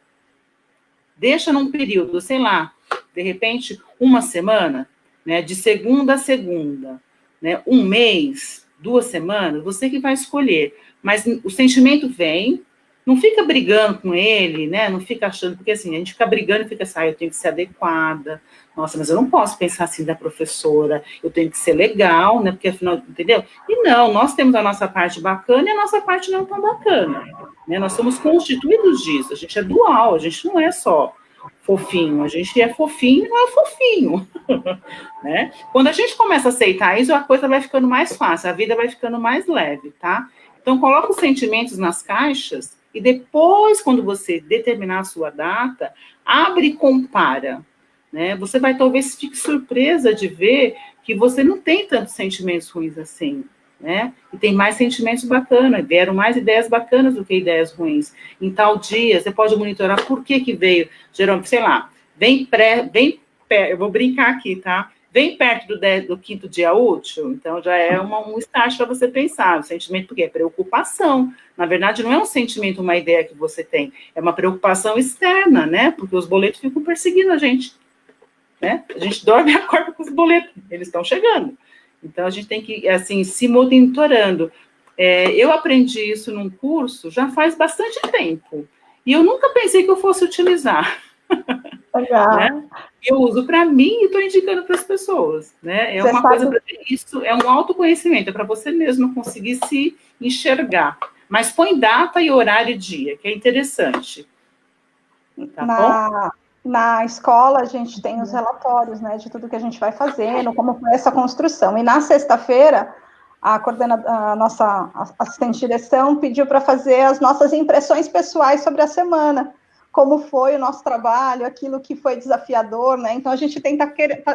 Deixa num período, sei lá, de repente, uma semana, né, de segunda a segunda, né, um mês, 2 semanas, você que vai escolher. Mas o sentimento vem, não fica brigando com ele, né, não fica achando, porque assim, a gente fica brigando e fica assim, eu tenho que ser adequada, nossa, mas eu não posso pensar assim da professora, eu tenho que ser legal, né, porque afinal, entendeu? E não, nós temos a nossa parte bacana e a nossa parte não tão bacana, né, nós somos constituídos disso, a gente é dual, a gente não é só fofinho, a gente é fofinho e não é fofinho, né? Quando a gente começa a aceitar isso, a coisa vai ficando mais fácil, a vida vai ficando mais leve, tá? Então, coloca os sentimentos nas caixas e depois, quando você determinar a sua data, abre e compara, né? Você vai talvez fique surpresa de ver que você não tem tantos sentimentos ruins assim, né? E tem mais sentimentos bacanas, vieram mais ideias bacanas do que ideias ruins. Em tal dia, você pode monitorar por que veio, geralmente, sei lá, eu vou brincar aqui, tá? Vem perto do 5º dia útil, então já é um estágio para você pensar. O sentimento, por quê? Preocupação. Na verdade, não é um sentimento, uma ideia que você tem, é uma preocupação externa, né? Porque os boletos ficam perseguindo a gente, né? A gente dorme e acorda com os boletos, eles estão chegando. Então, a gente tem que, assim, se monitorando. Eu aprendi isso num curso já faz bastante tempo. E eu nunca pensei que eu fosse utilizar. Legal. Né? Eu uso para mim e estou indicando para as pessoas. Né? É uma coisa para isso, é um autoconhecimento, é para você mesmo conseguir se enxergar. Mas põe data e horário e dia, que é interessante. Tá bom? Na escola, a gente tem os relatórios, né, de tudo que a gente vai fazendo, como foi essa construção. E na sexta-feira, a nossa assistente de direção pediu para fazer as nossas impressões pessoais sobre a semana, como foi o nosso trabalho, aquilo que foi desafiador, né? Então, a gente tenta,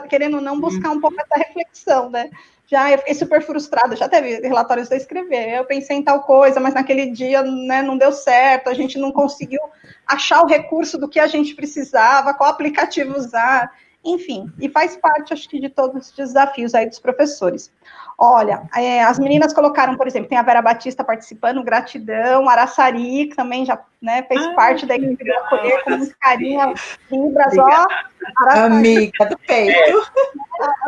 querendo ou não, buscar um pouco essa reflexão, né? Eu fiquei super frustrada, já teve relatórios para escrever, eu pensei em tal coisa, mas naquele dia, né, não deu certo, a gente não conseguiu achar o recurso do que a gente precisava, qual aplicativo usar. enfim, e faz parte, acho que, de todos os desafios aí dos professores. Olha, as meninas colocaram, por exemplo, tem a Vera Batista participando, gratidão, Araçari, que também já, né, fez parte da equipe do Acolher, com muito carinho, Libras, ó, Araçari. Amiga do peito.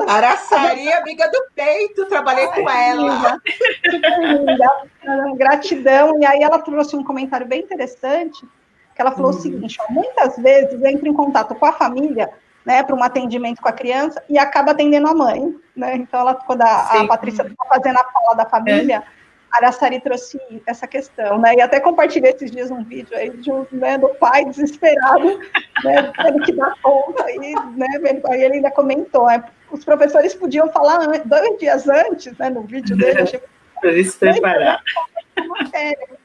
Araçari, amiga do peito, trabalhei com ela. Gratidão, e aí ela trouxe um comentário bem interessante, que ela falou o seguinte, ó, muitas vezes entra em contato com a família, né, para um atendimento com a criança, e acaba atendendo a mãe, né, então ela, quando a Patrícia está fazendo a fala da família, a Araçari trouxe essa questão, né, e até compartilhei esses dias um vídeo aí né, do pai desesperado, né, tendo que dar conta, e, né, aí ele ainda comentou, os professores podiam falar 2 dias antes, né, no vídeo dele, para ele se preparar.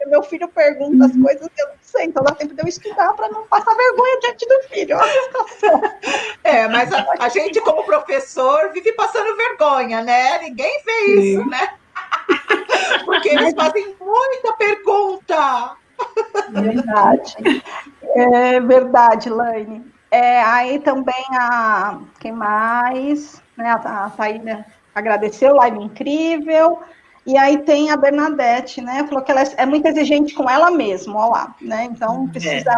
Meu filho pergunta as coisas que eu não sei, então dá tempo de eu estudar para não passar vergonha diante do filho. Mas a gente, como professor, vive passando vergonha, né? Ninguém vê isso, né? Porque eles fazem muita pergunta. Verdade. É verdade, Laine. Aí também quem mais? Né, a Taína agradeceu, live incrível. E aí tem a Bernadette, né? Falou que ela é muito exigente com ela mesma, olha lá, né? Então precisa.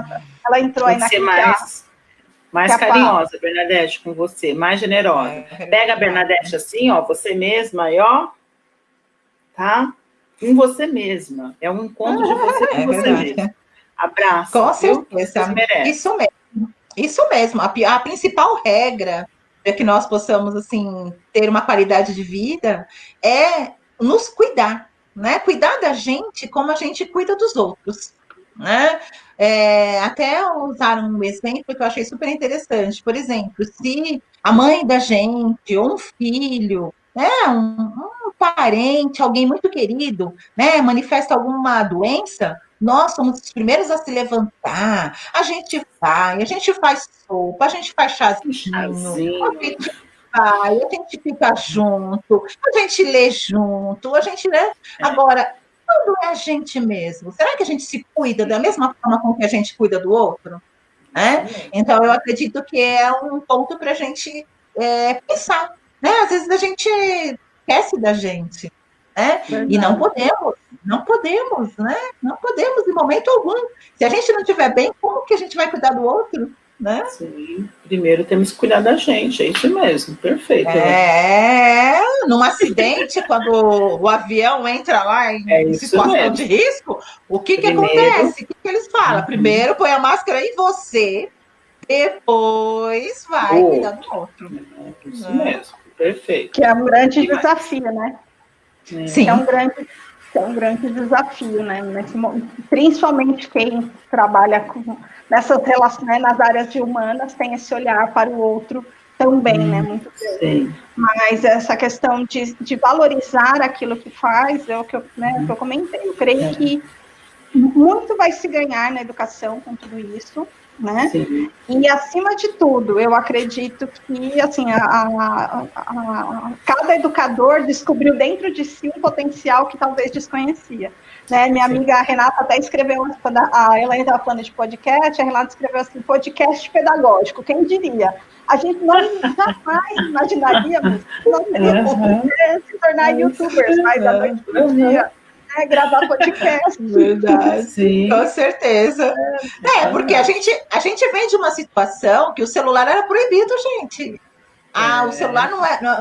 Ela entrou aí naquele mais carinhosa, Bernadette, com você, mais generosa. Pega a Bernadette assim, ó, você mesma, aí, ó, tá? Com você mesma. É um encontro de você com você mesma. Abraço. Com certeza. Isso mesmo. Isso mesmo. A principal regra para que nós possamos, assim, ter uma qualidade de vida é nos cuidar, né? Cuidar da gente como a gente cuida dos outros, né? Até usaram um exemplo que eu achei super interessante. Por exemplo, se a mãe da gente, ou um filho, né, um parente, alguém muito querido, né, manifesta alguma doença, nós somos os primeiros a se levantar, a gente faz sopa, a gente faz chazinho. A gente fica junto, a gente lê junto, a gente, né? Agora, quando é a gente mesmo, será que a gente se cuida da mesma forma com que a gente cuida do outro? Né? Então, eu acredito que é um ponto para a gente pensar, né? Às vezes a gente esquece da gente, né? E não podemos, né? Não podemos em momento algum. Se a gente não estiver bem, como que a gente vai cuidar do outro? Né? Sim, primeiro temos que cuidar da gente, é isso mesmo, perfeito. Num acidente, quando o avião entra lá em situação de risco, o que acontece? O que eles falam? Primeiro põe a máscara em você, depois vai cuidar do outro. Isso mesmo, perfeito. Que é um grande desafio, né? Sim. É um grande desafio, né? Principalmente quem trabalha nessas relações, né, nas áreas de humanas, tem esse olhar para o outro também, né? Muito bem. Mas essa questão de valorizar aquilo que faz é o que eu comentei. Eu creio que muito vai se ganhar na educação com tudo isso, né? Sim. E, acima de tudo, eu acredito que, assim, cada educador descobriu dentro de si um potencial que talvez desconhecia. Né? Minha amiga Renata até escreveu, quando a Elaine estava falando de podcast, a Renata escreveu assim, podcast pedagógico, quem diria? A gente jamais imaginaríamos que nós teríamos se tornar youtubers mais à noite do dia. Gravar podcast. Verdade, sim. Com certeza. Porque a gente vem de uma situação que o celular era proibido, gente. O celular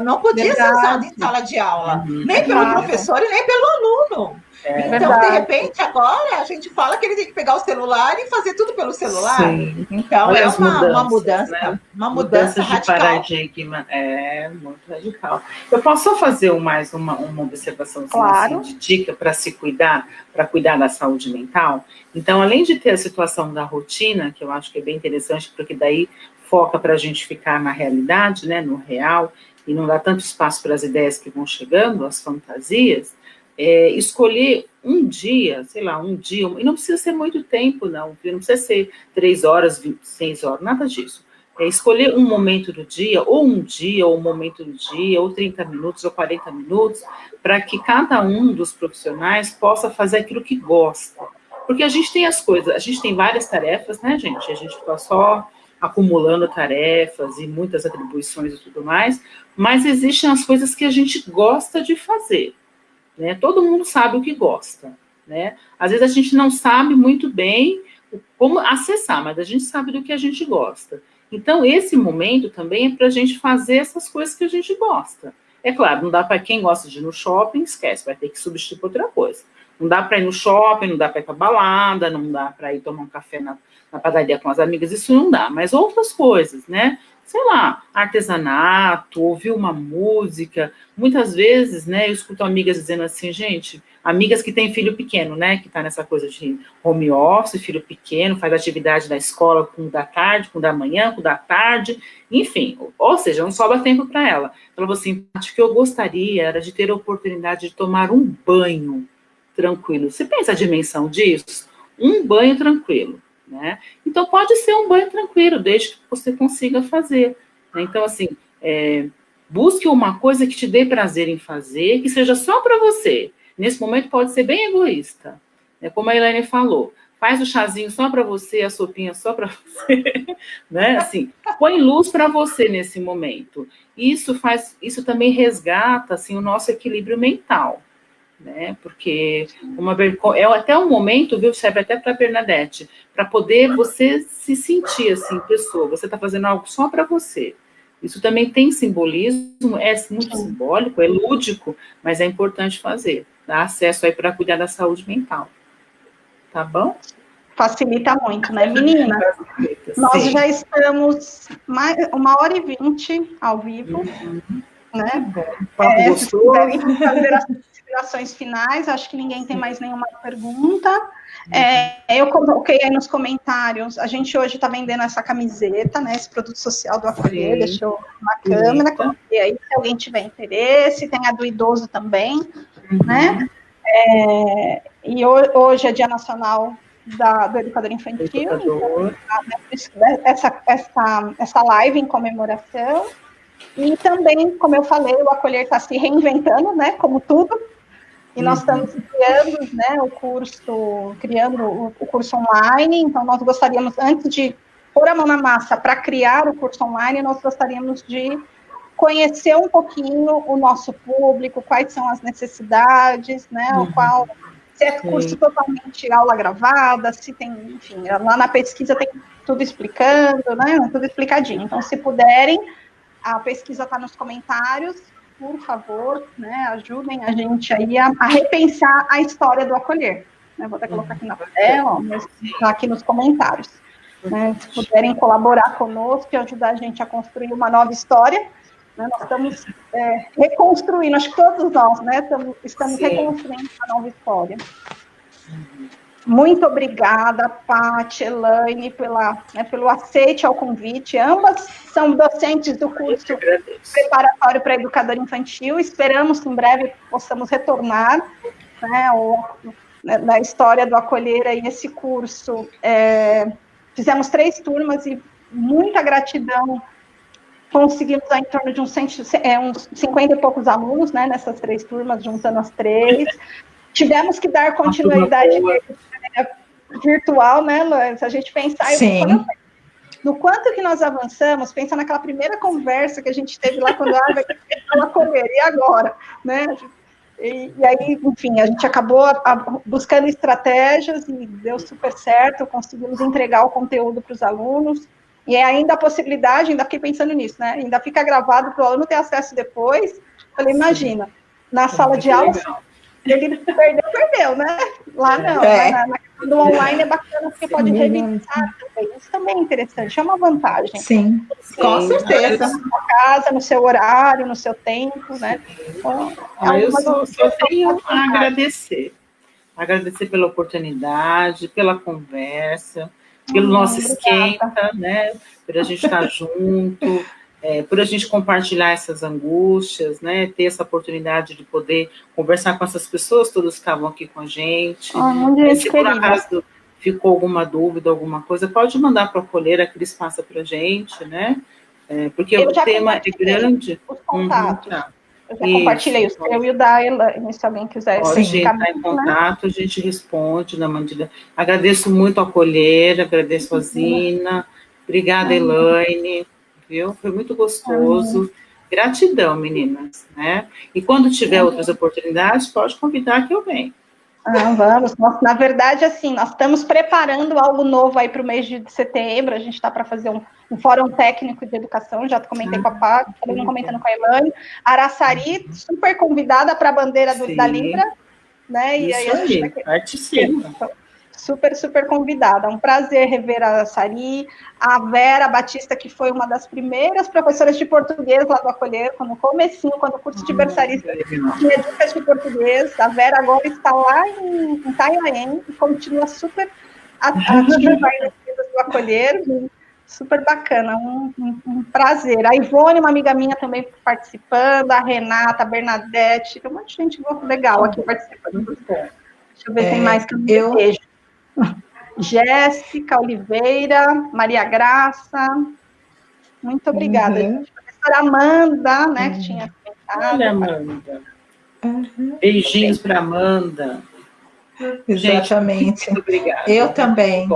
não podia ser usado em sala de aula, nem pelo professor e nem pelo aluno. Então, de repente, agora a gente fala que ele tem que pegar o celular e fazer tudo pelo celular. Sim. Então, olha, uma mudança, né? Uma mudança de paradigma. Muito radical. Eu posso só fazer mais uma observação assim, de dica para se cuidar, para cuidar da saúde mental? Então, além de ter a situação da rotina, que eu acho que é bem interessante, porque daí foca para a gente ficar na realidade, né, no real, e não dá tanto espaço para as ideias que vão chegando, as fantasias, escolher um dia, e não precisa ser muito tempo, não precisa ser 3 horas, 6 horas, nada disso. Escolher um momento do dia, ou um momento do dia, ou 30 minutos, ou 40 minutos, para que cada um dos profissionais possa fazer aquilo que gosta. Porque a gente tem as coisas, a gente tem várias tarefas, né, gente? A gente fica só acumulando tarefas e muitas atribuições e tudo mais, mas existem as coisas que a gente gosta de fazer, né? Todo mundo sabe o que gosta, né? Às vezes a gente não sabe muito bem como acessar, mas a gente sabe do que a gente gosta. Então, esse momento também é para a gente fazer essas coisas que a gente gosta. É claro, não dá para quem gosta de ir no shopping, esquece, vai ter que substituir por outra coisa. Não dá para ir no shopping, não dá para ir para balada, não dá para ir tomar um café na padaria com as amigas, isso não dá. Mas outras coisas, né? Sei lá, artesanato, ouvir uma música. Muitas vezes, né, eu escuto amigas dizendo assim, gente, amigas que têm filho pequeno, né, que tá nessa coisa de home office, filho pequeno, faz atividade da escola com o da tarde, com o da manhã, com o da tarde, enfim, ou seja, não sobra tempo para ela. Falou assim, acho que eu gostaria era de ter a oportunidade de tomar um banho tranquilo. Você pensa a dimensão disso? Um banho tranquilo, né? Então, pode ser um banho tranquilo, desde que você consiga fazer, né? Então, assim, busque uma coisa que te dê prazer em fazer, que seja só para você. Nesse momento, pode ser bem egoísta, né? Como a Elaine falou, faz o chazinho só para você, a sopinha só para você, né? Assim, põe luz para você nesse momento. Isso também resgata, assim, o nosso equilíbrio mental, né? Porque é até um momento, viu, serve até para a Bernadette, para poder você se sentir assim, pessoa, você está fazendo algo só para você. Isso também tem simbolismo, é muito simbólico, é lúdico, mas é importante fazer. Dá acesso aí para cuidar da saúde mental. Tá bom? Facilita muito, né, menina? Nós já estamos 1h20 ao vivo, né? Se quiserem fazer as considerações finais, acho que ninguém tem mais nenhuma pergunta. Eu coloquei aí nos comentários, a gente hoje está vendendo essa camiseta, né, esse produto social do Acolher, deixou na câmera, coloquei aí, se alguém tiver interesse, tem a do idoso também, né? E hoje é Dia Nacional do Educador Infantil, então, essa live em comemoração. E também, como eu falei, o Acolher está se reinventando, né, como tudo, e nós estamos criando, né, o curso online, então nós gostaríamos, antes de pôr a mão na massa para criar o curso online, nós gostaríamos de conhecer um pouquinho o nosso público, quais são as necessidades, né, se é curso totalmente aula gravada, se tem, enfim, lá na pesquisa tem tudo explicando, né, tudo explicadinho, então se puderem, a pesquisa está nos comentários, por favor, né, ajudem a gente aí a repensar a história do Acolher. Né, vou até colocar aqui na tela, mas está aqui nos comentários. Né, se puderem colaborar conosco e ajudar a gente a construir uma nova história, né, nós estamos reconstruindo, acho que todos nós, né, estamos reconstruindo uma nova história. Muito obrigada, Paty, Elaine, pelo aceite ao convite. Ambas são docentes do curso preparatório para educador infantil. Esperamos que em breve possamos retornar, né, na história do Acolher aí esse curso. Fizemos 3 turmas e muita gratidão. Conseguimos em torno de uns 50 e poucos alunos, né, nessas 3 turmas, juntando as 3. Tivemos que dar continuidade virtual, né, Luana? Se a gente pensar no quanto que nós avançamos, pensa naquela primeira conversa que a gente teve lá quando ela Acolher, e agora, né? E aí, enfim, a gente acabou buscando estratégias e deu super certo, conseguimos entregar o conteúdo para os alunos, e ainda a possibilidade, ainda fiquei pensando nisso, né? Ainda fica gravado para o aluno ter acesso depois. Falei, imagina, na sala de aula, ele perdeu, né? Lá não, no online é bacana porque pode revisar também. Isso também é interessante, é uma vantagem. Sim, com certeza. Na sua casa, no seu horário, no seu tempo, né? Então, eu só tenho a agradecer. Agradecer pela oportunidade, pela conversa, pelo nosso esquenta, né? Por a gente estar junto, por a gente compartilhar essas angústias, né? Ter essa oportunidade de poder conversar com essas pessoas, todas que estavam aqui com a gente. Se por acaso ficou alguma dúvida, alguma coisa, pode mandar para a Acolher, que eles passam para a gente, né? Porque o tema é grande. Os contatos. Eu já compartilhei o seu e o da Elaine, se alguém quiser. Pode entrar em contato, a gente responde na medida. Agradeço muito a Acolher, agradeço a Zina Obrigada, Elaine, viu? Foi muito gostoso. Gratidão, meninas, né? E quando tiver outras oportunidades, pode convidar que eu venho. Vamos. Na verdade, assim, nós estamos preparando algo novo aí para o mês de setembro. A gente está para fazer um fórum técnico de educação. Já comentei com a Paty, também comentando com a Elaine. Araçari, super convidada para a bandeira da Libra, né? E aí, a gente participa. Super, super convidada. É um prazer rever a Araçari, a Vera Batista, que foi uma das primeiras professoras de português lá do Acolher, quando o curso de berçarista tinha dicas de português. A Vera agora está lá em Itanhaém e continua super ativa nas coisas do Acolher. Super bacana, um prazer. A Ivone, uma amiga minha, também participando, a Renata, a Bernadette, tem um monte de gente legal aqui participando. Deixa eu ver, tem mais que eu vejo. Jéssica Oliveira, Maria Graça, muito obrigada. Gente. A professora Amanda, né, que tinha comentado. Olha, Amanda. Beijinhos para Amanda. Exatamente. Gente, muito obrigada. Eu também.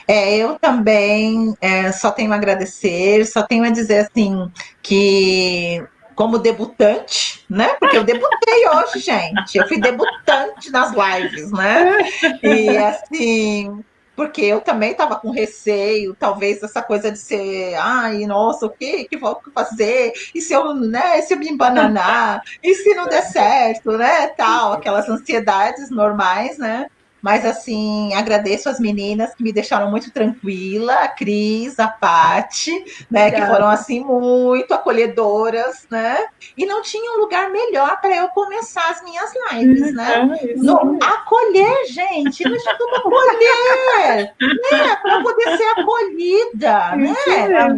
Eu também só tenho a agradecer, só tenho a dizer assim que como debutante, né? Porque eu debutei hoje, gente. Eu fui debutante nas lives, né? E assim, porque eu também estava com receio, talvez essa coisa de ser, ai, nossa, o que vou fazer? E se eu, né, se eu me embananar? E se não der certo, né? Tal, aquelas ansiedades normais, né? Mas, assim, agradeço as meninas que me deixaram muito tranquila, a Cris, a Paty, né, obrigada, que foram, assim, muito acolhedoras, né? E não tinha um lugar melhor para eu começar as minhas lives, né? No acolher, gente, no Instituto Acolher, né? Para poder ser acolhida, né?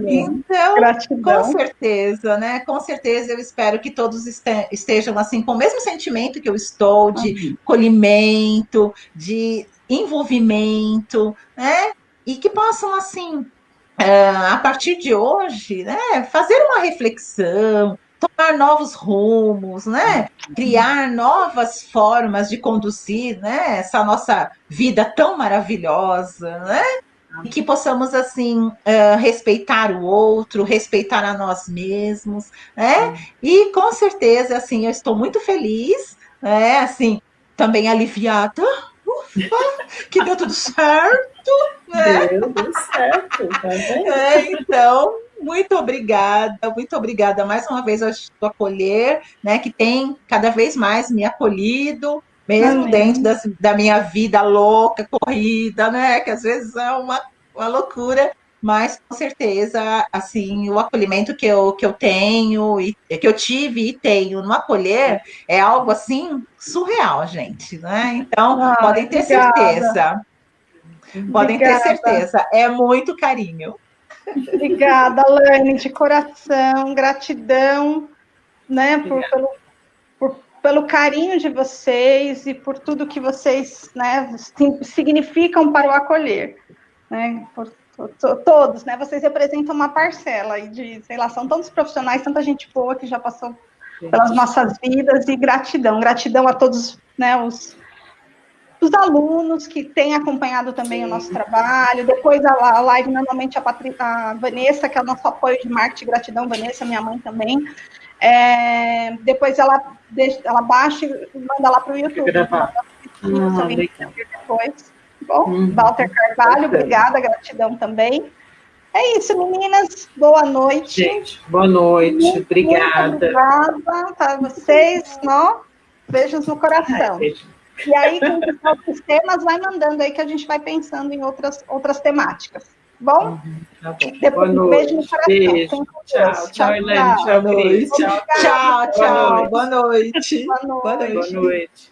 Então, gratidão. Com certeza, né? Com certeza eu espero que todos estejam, assim, com o mesmo sentimento que eu estou, de acolhimento, de envolvimento, né? E que possam, assim, a partir de hoje, né, fazer uma reflexão, tomar novos rumos, né? Criar novas formas de conduzir, né, essa nossa vida tão maravilhosa, né? E que possamos, assim, respeitar o outro, respeitar a nós mesmos, né? E com certeza, assim, eu estou muito feliz, né? Assim, também aliviada. Que deu tudo certo, né? Deu certo, tá vendo? Então, muito obrigada mais uma vez ao Instituto Acolher, né, que tem cada vez mais me acolhido, mesmo dentro da minha vida louca, corrida, né, que às vezes é uma loucura, mas com certeza, assim, o acolhimento que eu tenho, e que eu tive e tenho no Acolher, é algo, assim, surreal, gente, né? Então, podem ter certeza. Podem ter certeza, é muito carinho. Obrigada, Laine, de coração, gratidão, né, pelo carinho de vocês e por tudo que vocês, né, significam para o Acolher, né, por todos, né, vocês representam uma parcela e de, sei lá, são tantos profissionais, tanta gente boa que já passou pelas nossas vidas, e gratidão a todos, né, os alunos que têm acompanhado também o nosso trabalho. Depois a live, normalmente a Vanessa, que é o nosso apoio de marketing, gratidão, Vanessa, minha mãe também. Depois ela baixa e manda lá para o YouTube. Também depois. Bom, Walter Carvalho, obrigada, gratidão também. É isso, meninas, boa noite. Gente, boa noite, obrigada. Muito obrigada para vocês, não? Beijos no coração. E aí, com outros temas, vai mandando aí que a gente vai pensando em outras temáticas. Bom? Tá bom. Depois um beijo no coração. Beijo. Tchau, Elaine. Tchau, Cris. Tchau. Boa noite. Boa noite.